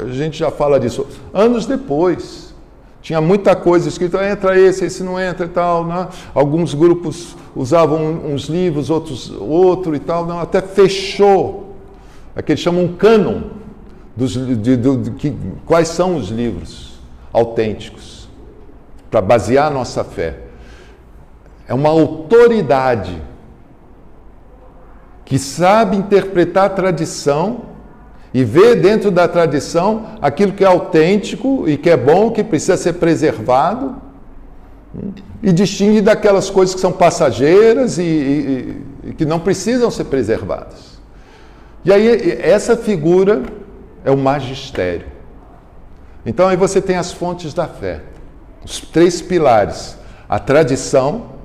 a gente já fala disso. Anos depois, tinha muita coisa escrita, entra esse não entra e tal, né? Alguns grupos usavam uns livros, outro e tal, não, até fechou, é que eles chamam um cânon, quais são os livros autênticos, para basear a nossa fé. É uma autoridade que sabe interpretar a tradição e ver dentro da tradição aquilo que é autêntico e que é bom, que precisa ser preservado, e distingue daquelas coisas que são passageiras e que não precisam ser preservadas. E aí essa figura é o magistério. Então aí você tem as fontes da fé, os 3 pilares: a tradição,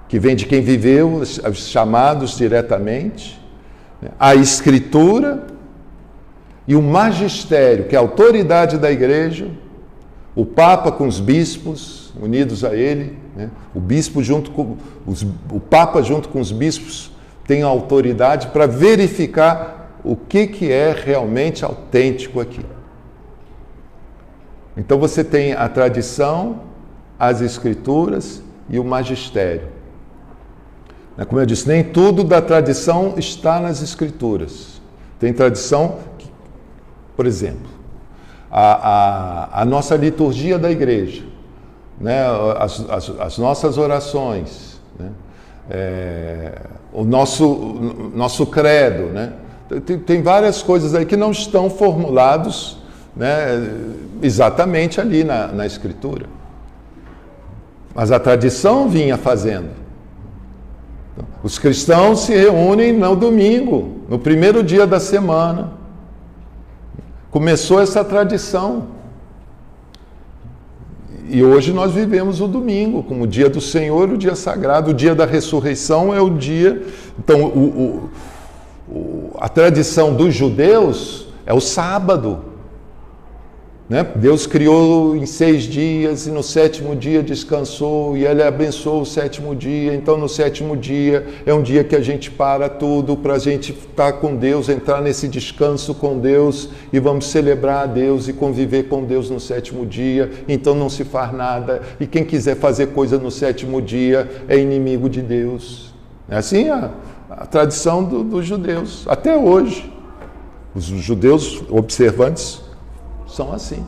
que vem de quem viveu, os chamados diretamente, a Escritura e o magistério, que é a autoridade da Igreja, o Papa com os bispos unidos a ele, né? O Papa junto com os bispos tem a autoridade para verificar o que é realmente autêntico aqui. Então você tem a tradição, as Escrituras e o magistério. Como eu disse, nem tudo da tradição está nas Escrituras. Tem tradição, por exemplo, a nossa liturgia da igreja, né? As nossas orações, né? O nosso credo, né? Tem várias coisas aí que não estão formulados, né, exatamente ali na Escritura. Mas a tradição vinha fazendo. Os cristãos se reúnem no domingo, no primeiro dia da semana. Começou essa tradição. E hoje nós vivemos o domingo como o dia do Senhor, o dia sagrado. O dia da ressurreição é o dia... Então, a tradição dos judeus é o sábado. Né? Deus criou em 6 dias e no 7º dia descansou e Ele abençoou o 7º dia. Então no 7º dia é um dia que a gente para tudo para a gente estar com Deus, entrar nesse descanso com Deus e vamos celebrar a Deus e conviver com Deus no 7º dia. Então não se faz nada e quem quiser fazer coisa no 7º dia é inimigo de Deus. É assim a tradição dos judeus, até hoje. Os judeus observantes são assim.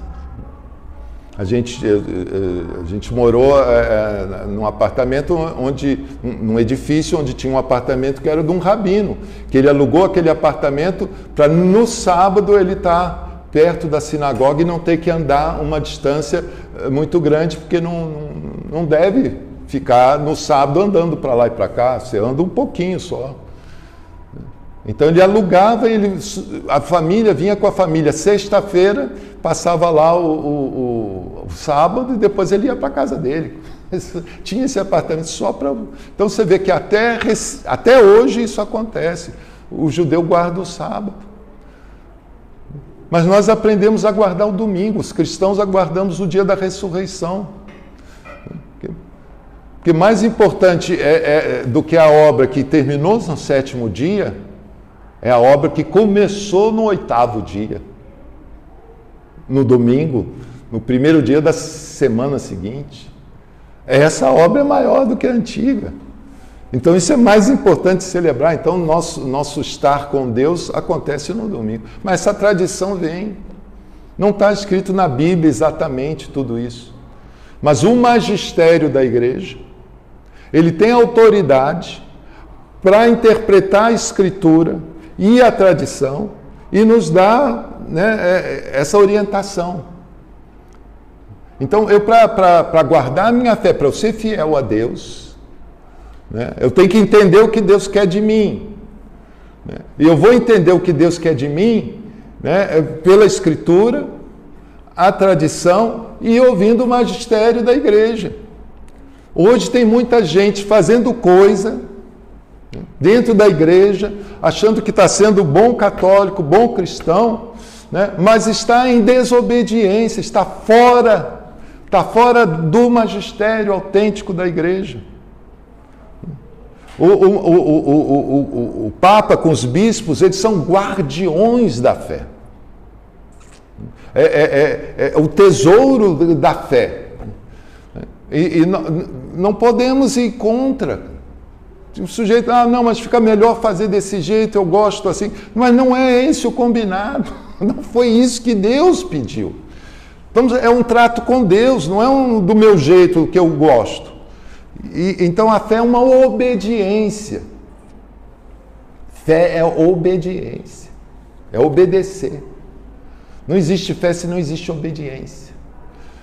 A gente morou num apartamento num edifício onde tinha um apartamento que era de um rabino, que ele alugou aquele apartamento para no sábado ele estar perto da sinagoga e não ter que andar uma distância muito grande, porque não deve ficar no sábado andando para lá e para cá, você anda um pouquinho só. Então ele alugava, a família vinha com a família sexta-feira, passava lá o sábado e depois ele ia para a casa dele. Tinha esse apartamento só para... Então você vê que até hoje isso acontece. O judeu guarda o sábado. Mas nós aprendemos a guardar o domingo, os cristãos aguardamos o dia da ressurreição. Porque mais importante do que a obra que terminou no sétimo dia, é a obra que começou no oitavo dia. No domingo, no primeiro dia da semana seguinte. Essa obra é maior do que a antiga. Então isso é mais importante celebrar. Então nosso estar com Deus acontece no domingo. Mas essa tradição vem. Não está escrito na Bíblia exatamente tudo isso. Mas o magistério da igreja, ele tem autoridade para interpretar a Escritura e a tradição e nos dá, né, essa orientação. Então, para guardar a minha fé, para eu ser fiel a Deus, né, eu tenho que entender o que Deus quer de mim. Né, e eu vou entender o que Deus quer de mim, né, pela Escritura, a tradição e ouvindo o magistério da igreja. Hoje tem muita gente fazendo coisa dentro da igreja, achando que está sendo bom católico, bom cristão, né, mas está em desobediência, está fora do magistério autêntico da igreja. O Papa com os bispos, eles são guardiões da fé. É o tesouro da fé. E não podemos ir contra. O sujeito, não, mas fica melhor fazer desse jeito, eu gosto assim. Mas não é esse o combinado. Não foi isso que Deus pediu. Então, é um trato com Deus, não é do meu jeito que eu gosto. Então a fé é uma obediência. Fé é obediência. É obedecer. Não existe fé se não existe obediência.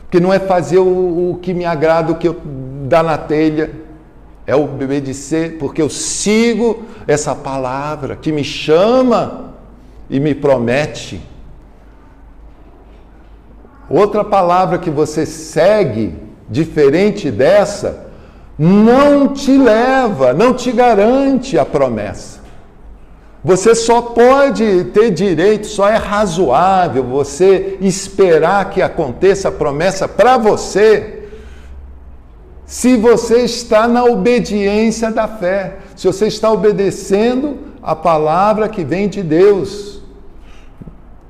Porque não é fazer o que me agrada, o que eu dá na telha. É obedecer, porque eu sigo essa palavra que me chama e me promete. Outra palavra que você segue, diferente dessa, não te leva, não te garante a promessa. Você só pode ter direito, só é razoável você esperar que aconteça a promessa para você, se você está na obediência da fé, se você está obedecendo a palavra que vem de Deus.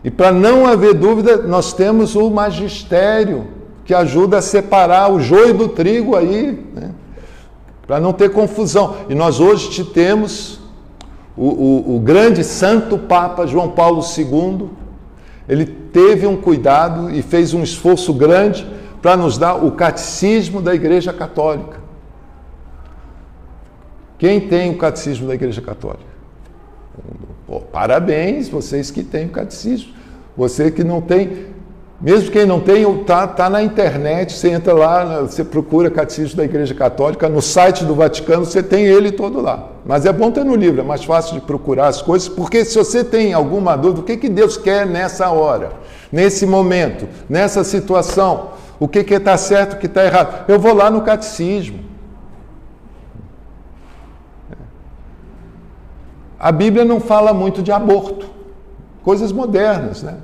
E para não haver dúvida, nós temos o magistério, que ajuda a separar o joio do trigo aí, né? Para não ter confusão. E nós hoje temos o grande santo Papa João Paulo II, ele teve um cuidado e fez um esforço grande para nos dar o catecismo da Igreja Católica. Quem tem o catecismo da Igreja Católica? Pô, parabéns, vocês que têm o catecismo. Você que não tem, mesmo quem não tem, tá na internet, você entra lá, você procura catecismo da Igreja Católica, no site do Vaticano, você tem ele todo lá. Mas é bom ter no livro, é mais fácil de procurar as coisas, porque se você tem alguma dúvida, o que Deus quer nessa hora, nesse momento, nessa situação, o que está certo, o que está errado, eu vou lá no catecismo. A Bíblia não fala muito de aborto, coisas modernas, né?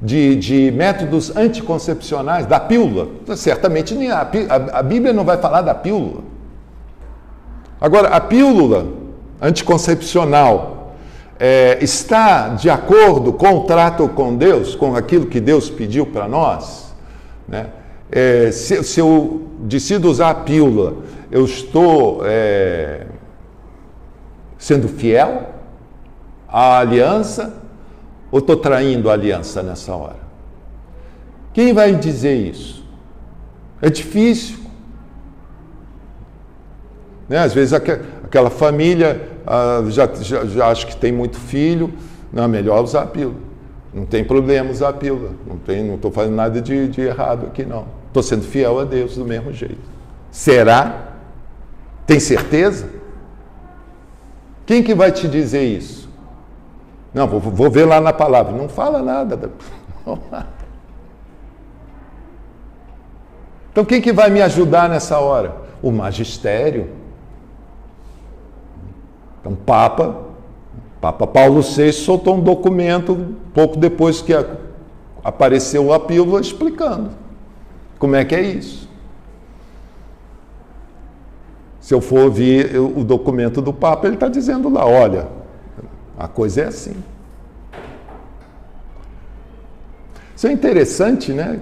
De métodos anticoncepcionais, da pílula. Certamente a Bíblia não vai falar da pílula. Agora, a pílula anticoncepcional está de acordo com o trato com Deus, com aquilo que Deus pediu para nós? Né? Se eu decido usar a pílula, eu estou sendo fiel à aliança ou estou traindo a aliança nessa hora? Quem vai dizer isso? É difícil. Né? Às vezes aquela família já acha que tem muito filho, não, é melhor usar a pílula. Não tem problema usar a pílula. Não estou fazendo nada de errado aqui, não. Estou sendo fiel a Deus do mesmo jeito. Será? Tem certeza? Quem que vai te dizer isso? Não, vou ver lá na palavra. Não fala nada. Então quem que vai me ajudar nessa hora? O magistério. Então Papa Paulo VI soltou um documento pouco depois que apareceu a pílula explicando como é que é isso. Se eu for ouvir o documento do Papa, ele está dizendo lá, olha, a coisa é assim. Isso é interessante, né?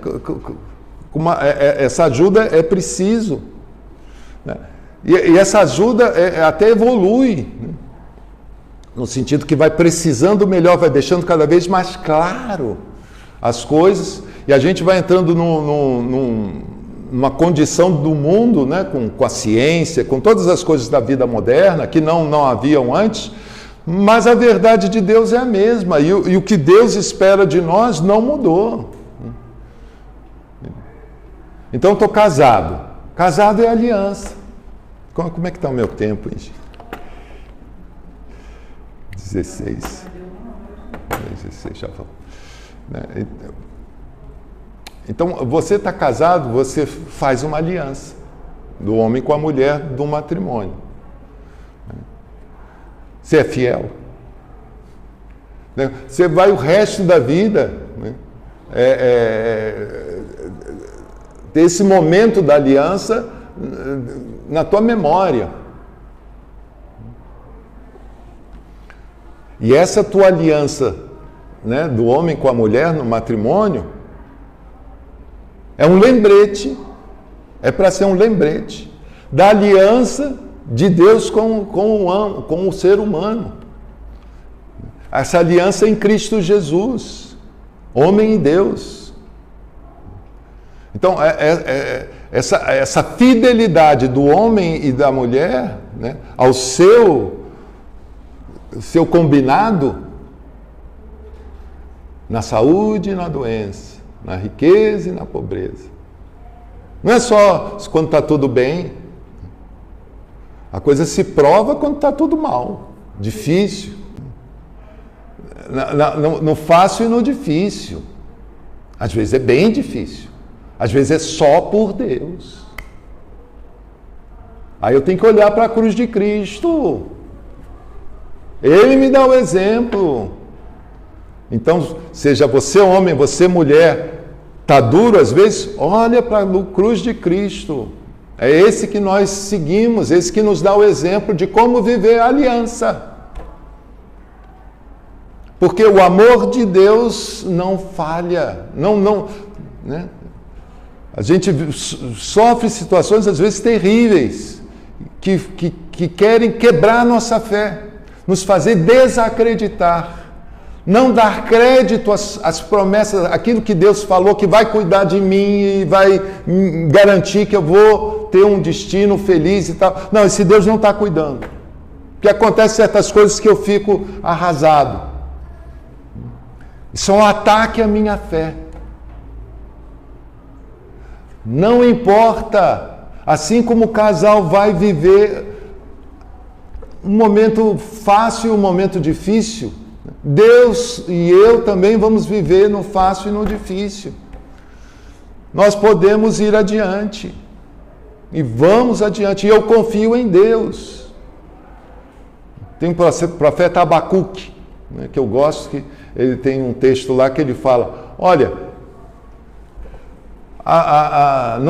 Essa ajuda é preciso. Né? E essa ajuda até evolui, né? No sentido que vai precisando melhor, vai deixando cada vez mais claro as coisas, e a gente vai entrando numa condição do mundo, né, com a ciência, com todas as coisas da vida moderna, que não haviam antes, mas a verdade de Deus é a mesma, e o que Deus espera de nós não mudou. Então, estou casado. Casado é aliança. Como é que está o meu tempo, gente? 16 já falou. Então, você está casado, você faz uma aliança do homem com a mulher do matrimônio. Você é fiel. Você vai o resto da vida, né, ter esse momento da aliança na tua memória. E essa tua aliança, né, do homem com a mulher no matrimônio é um lembrete, é para ser um lembrete da aliança de Deus com o ser humano. Essa aliança em Cristo Jesus, homem e Deus. Então, essa fidelidade do homem e da mulher, né, ao seu combinado, na saúde e na doença, na riqueza e na pobreza. Não é só quando está tudo bem. A coisa se prova quando está tudo mal, difícil. No fácil e no difícil. Às vezes é bem difícil. Às vezes é só por Deus. Aí eu tenho que olhar para a cruz de Cristo. Ele me dá o exemplo. Então, seja você homem, você mulher, está duro às vezes, olha para a cruz de Cristo. É esse que nós seguimos, esse que nos dá o exemplo de como viver a aliança. Porque o amor de Deus não falha, né? A gente sofre situações às vezes terríveis, que querem quebrar a nossa fé, nos fazer desacreditar, não dar crédito às promessas, aquilo que Deus falou que vai cuidar de mim e vai garantir que eu vou ter um destino feliz e tal. Não, esse Deus não está cuidando. Porque acontecem certas coisas que eu fico arrasado. Isso é um ataque à minha fé. Não importa, assim como o casal vai viver um momento fácil e um momento difícil, Deus e eu também vamos viver no fácil e no difícil. Nós podemos ir adiante. E vamos adiante. E eu confio em Deus. Tem um profeta Abacuque, né, que eu gosto, que ele tem um texto lá que ele fala, olha, a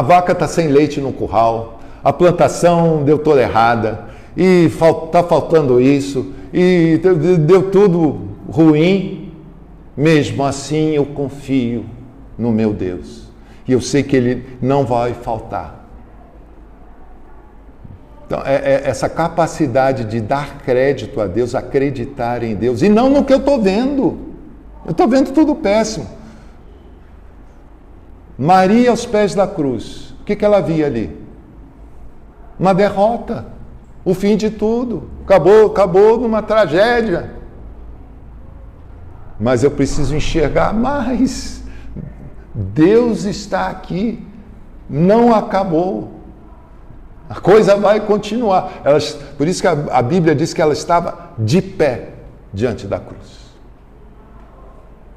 vaca está sem leite no curral, a plantação deu toda errada, e está faltando isso, e deu tudo ruim. Mesmo assim eu confio no meu Deus, e eu sei que Ele não vai faltar. Então, essa capacidade de dar crédito a Deus, acreditar em Deus, e não no que eu estou vendo. Eu estou vendo tudo péssimo. Maria aos pés da cruz, o que ela via ali? Uma derrota, o fim de tudo, acabou numa tragédia. mas eu preciso enxergar mais. Deus está aqui, não acabou. A coisa vai continuar. Por isso que a Bíblia diz que ela estava de pé diante da cruz.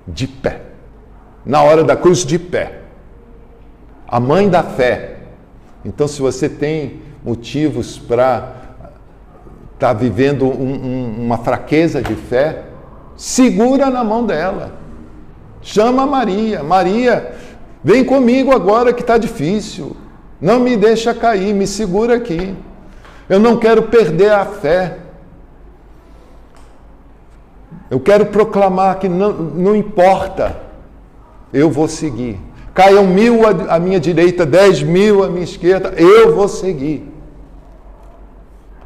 De pé. Na hora da cruz, de pé. A mãe da fé. Então, se você tem motivos para estar vivendo uma fraqueza de fé, segura na mão dela. Chama Maria. Maria, vem comigo agora que está difícil. Não me deixa cair, me segura aqui. Eu não quero perder a fé. Eu quero proclamar que não importa, eu vou seguir. Caiam 1.000 à minha direita, 10.000 à minha esquerda, eu vou seguir.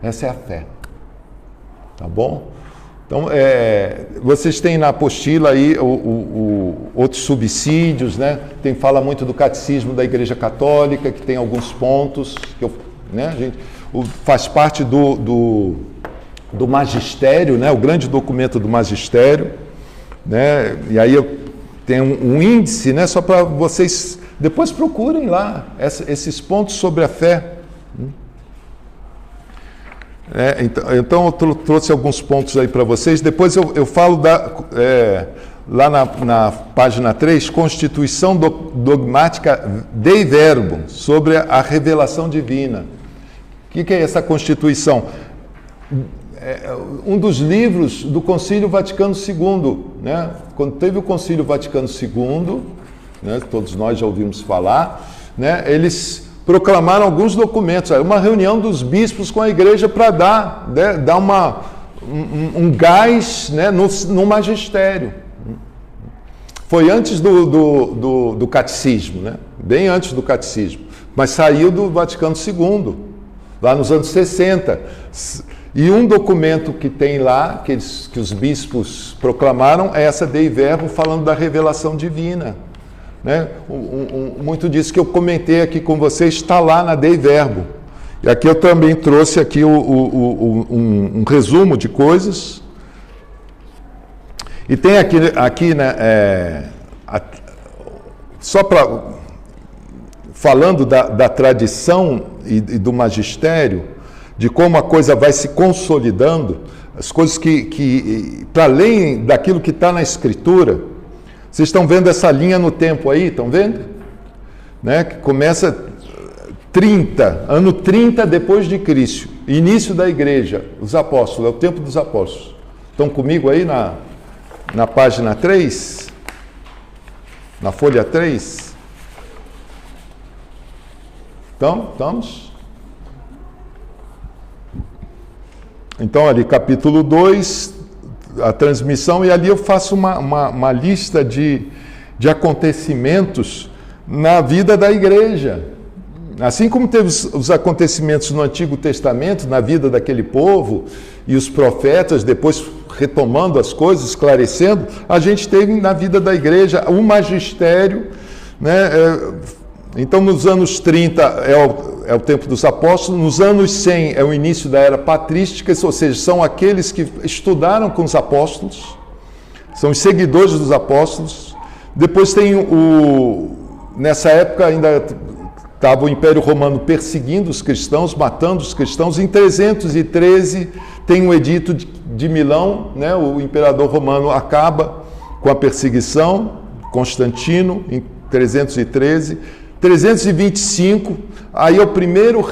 Essa é a fé. Tá bom? Então, vocês têm na apostila aí outros subsídios, né? Fala muito do catecismo da Igreja Católica, que tem alguns pontos, que faz parte do magistério, né? O grande documento do magistério, né? E aí tem um índice, né? Só para vocês depois procurem lá esses pontos sobre a fé. Então eu trouxe alguns pontos aí para vocês. Depois eu falo lá na página 3, Constituição Dogmática Dei Verbum, sobre a revelação divina. O que é essa Constituição? Um dos livros do Concílio Vaticano II, né? Quando teve o Concílio Vaticano II, né? Todos nós já ouvimos falar, né? Eles proclamaram alguns documentos, uma reunião dos bispos com a igreja para dar um gás, né? no magistério. Foi antes do catecismo, né? Bem antes do catecismo, mas saiu do Vaticano II, lá nos anos 60. E um documento que tem lá, que os bispos proclamaram, é essa Dei Verbum, falando da revelação divina. Né? Muito disso que eu comentei aqui com vocês está lá na Dei Verbum. E aqui eu também trouxe aqui um resumo de coisas. E tem aqui né, só para falando da tradição e do magistério, de como a coisa vai se consolidando, as coisas que para além daquilo que está na Escritura. Vocês estão vendo essa linha no tempo aí? Estão vendo? Né? Que começa ano 30 depois de Cristo, início da igreja, os apóstolos, é o tempo dos apóstolos. Estão comigo aí na página 3? Na folha 3? Então, estamos? Então, ali, capítulo 2, a transmissão, e ali eu faço uma lista de acontecimentos na vida da igreja. Assim como teve os acontecimentos no Antigo Testamento, na vida daquele povo, e os profetas depois retomando as coisas, esclarecendo, a gente teve na vida da igreja o magistério, né? Então, nos anos 30 é o tempo dos apóstolos, nos anos 100 é o início da era patrística, ou seja, são aqueles que estudaram com os apóstolos, são os seguidores dos apóstolos. Depois tem nessa época ainda estava o Império Romano perseguindo os cristãos, matando os cristãos. Em 313 tem o Edito de Milão, né? O imperador romano acaba com a perseguição, Constantino, em 313. 325, aí é o primeiro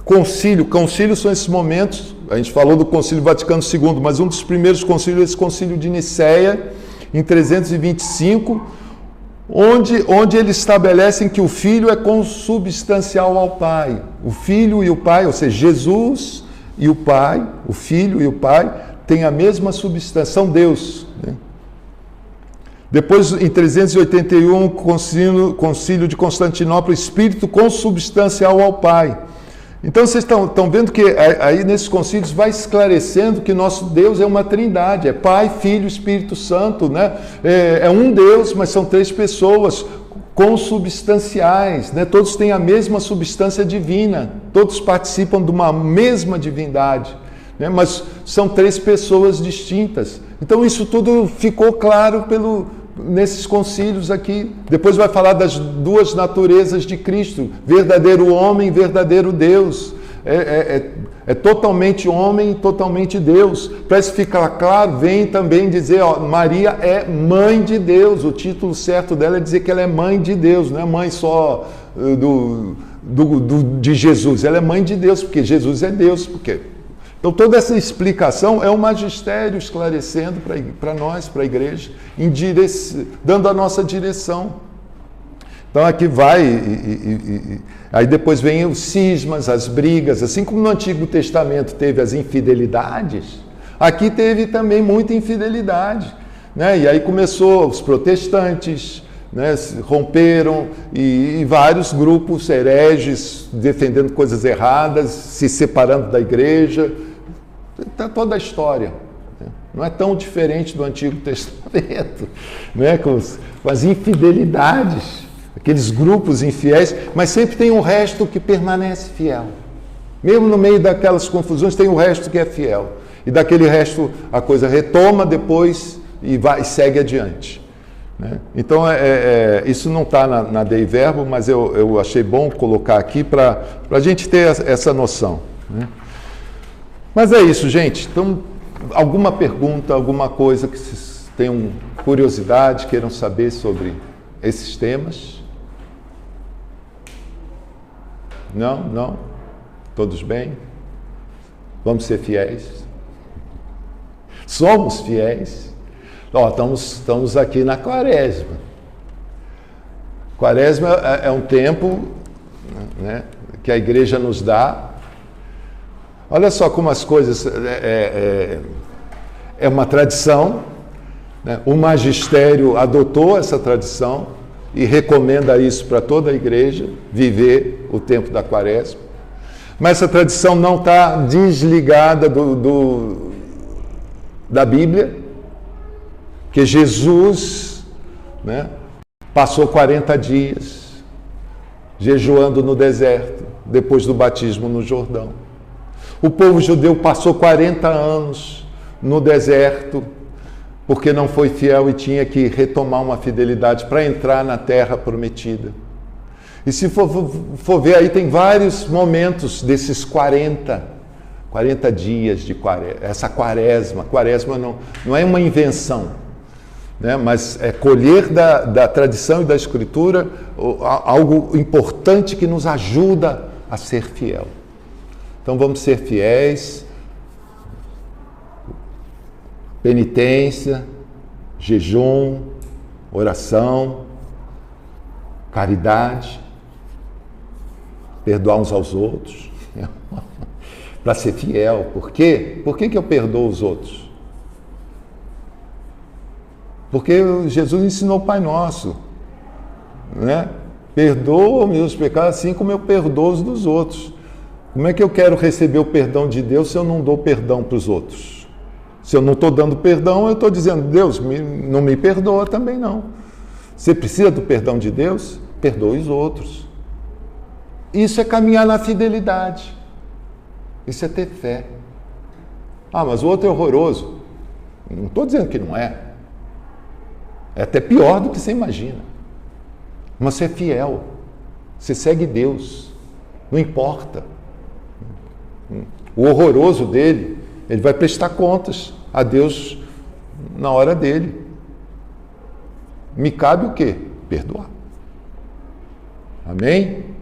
concílio. Concílios são esses momentos, a gente falou do Concílio Vaticano II, mas um dos primeiros concílios é esse Concílio de Nicéia, em 325, onde eles estabelecem que o Filho é consubstancial ao Pai. O Filho e o Pai, ou seja, Jesus e o Pai, o Filho e o Pai, têm a mesma substância, são Deus, né? Depois, em 381, concílio de Constantinopla, Espírito consubstancial ao Pai. Então, vocês estão vendo que aí nesses concílios vai esclarecendo que nosso Deus é uma trindade, é Pai, Filho, Espírito Santo, né? É um Deus, mas são três pessoas consubstanciais, né? Todos têm a mesma substância divina, todos participam de uma mesma divindade, né? Mas são 3 pessoas distintas. Então isso tudo ficou claro nesses concílios aqui. Depois vai falar das 2 naturezas de Cristo, verdadeiro homem, verdadeiro Deus. É totalmente homem e totalmente Deus. Para isso ficar claro, vem também dizer, Maria é mãe de Deus. O título certo dela é dizer que ela é mãe de Deus, não é mãe só de Jesus. Ela é mãe de Deus, porque Jesus é Deus. Então toda essa explicação é o magistério esclarecendo para nós, para a igreja, dando a nossa direção. Então aqui vai, aí depois vem os cismas, as brigas, assim como no Antigo Testamento teve as infidelidades, aqui teve também muita infidelidade, né? E aí começou os protestantes, né? Romperam e vários grupos hereges defendendo coisas erradas, se separando da igreja, tá toda a história. Não é tão diferente do Antigo Testamento, né? Com as infidelidades, aqueles grupos infiéis, mas sempre tem um resto que permanece fiel. Mesmo no meio daquelas confusões, tem o resto que é fiel. E daquele resto a coisa retoma depois e segue adiante, né? Então, isso não está na Dei Verbo, mas eu achei bom colocar aqui para a gente ter essa noção, né? Mas é isso, gente. Então, alguma pergunta, alguma coisa que vocês tenham curiosidade, queiram saber sobre esses temas? Não? Todos bem? Vamos ser fiéis? Somos fiéis? Estamos aqui na Quaresma. Quaresma é um tempo, né, que a igreja nos dá. Olha só como as coisas... É uma tradição, né? O magistério adotou essa tradição e recomenda isso para toda a igreja, viver o tempo da Quaresma. Mas essa tradição não está desligada da Bíblia, que Jesus, né, passou 40 dias jejuando no deserto, depois do batismo no Jordão. O povo judeu passou 40 anos no deserto, porque não foi fiel e tinha que retomar uma fidelidade para entrar na terra prometida. E se for ver aí, tem vários momentos desses 40 dias de quaresma. Essa quaresma não é uma invenção, né? Mas é colher da tradição e da Escritura algo importante que nos ajuda a ser fiel. Então vamos ser fiéis. Penitência, jejum, oração, caridade, perdoar uns aos outros, para ser fiel. Por quê? Por que eu perdoo os outros? Porque Jesus ensinou o Pai Nosso, né? Perdoa os meus pecados assim como eu perdoo os dos outros. Como é que eu quero receber o perdão de Deus se eu não dou perdão para os outros? Se eu não estou dando perdão, eu estou dizendo, Deus, não me perdoa também não. Você precisa do perdão de Deus? Perdoe os outros. Isso é caminhar na fidelidade. Isso é ter fé. Mas o outro é horroroso. Não estou dizendo que não é. É até pior do que você imagina. Mas você é fiel. Você segue Deus. Não importa. O horroroso dele, ele vai prestar contas a Deus na hora dele. Me cabe o quê? Perdoar. Amém?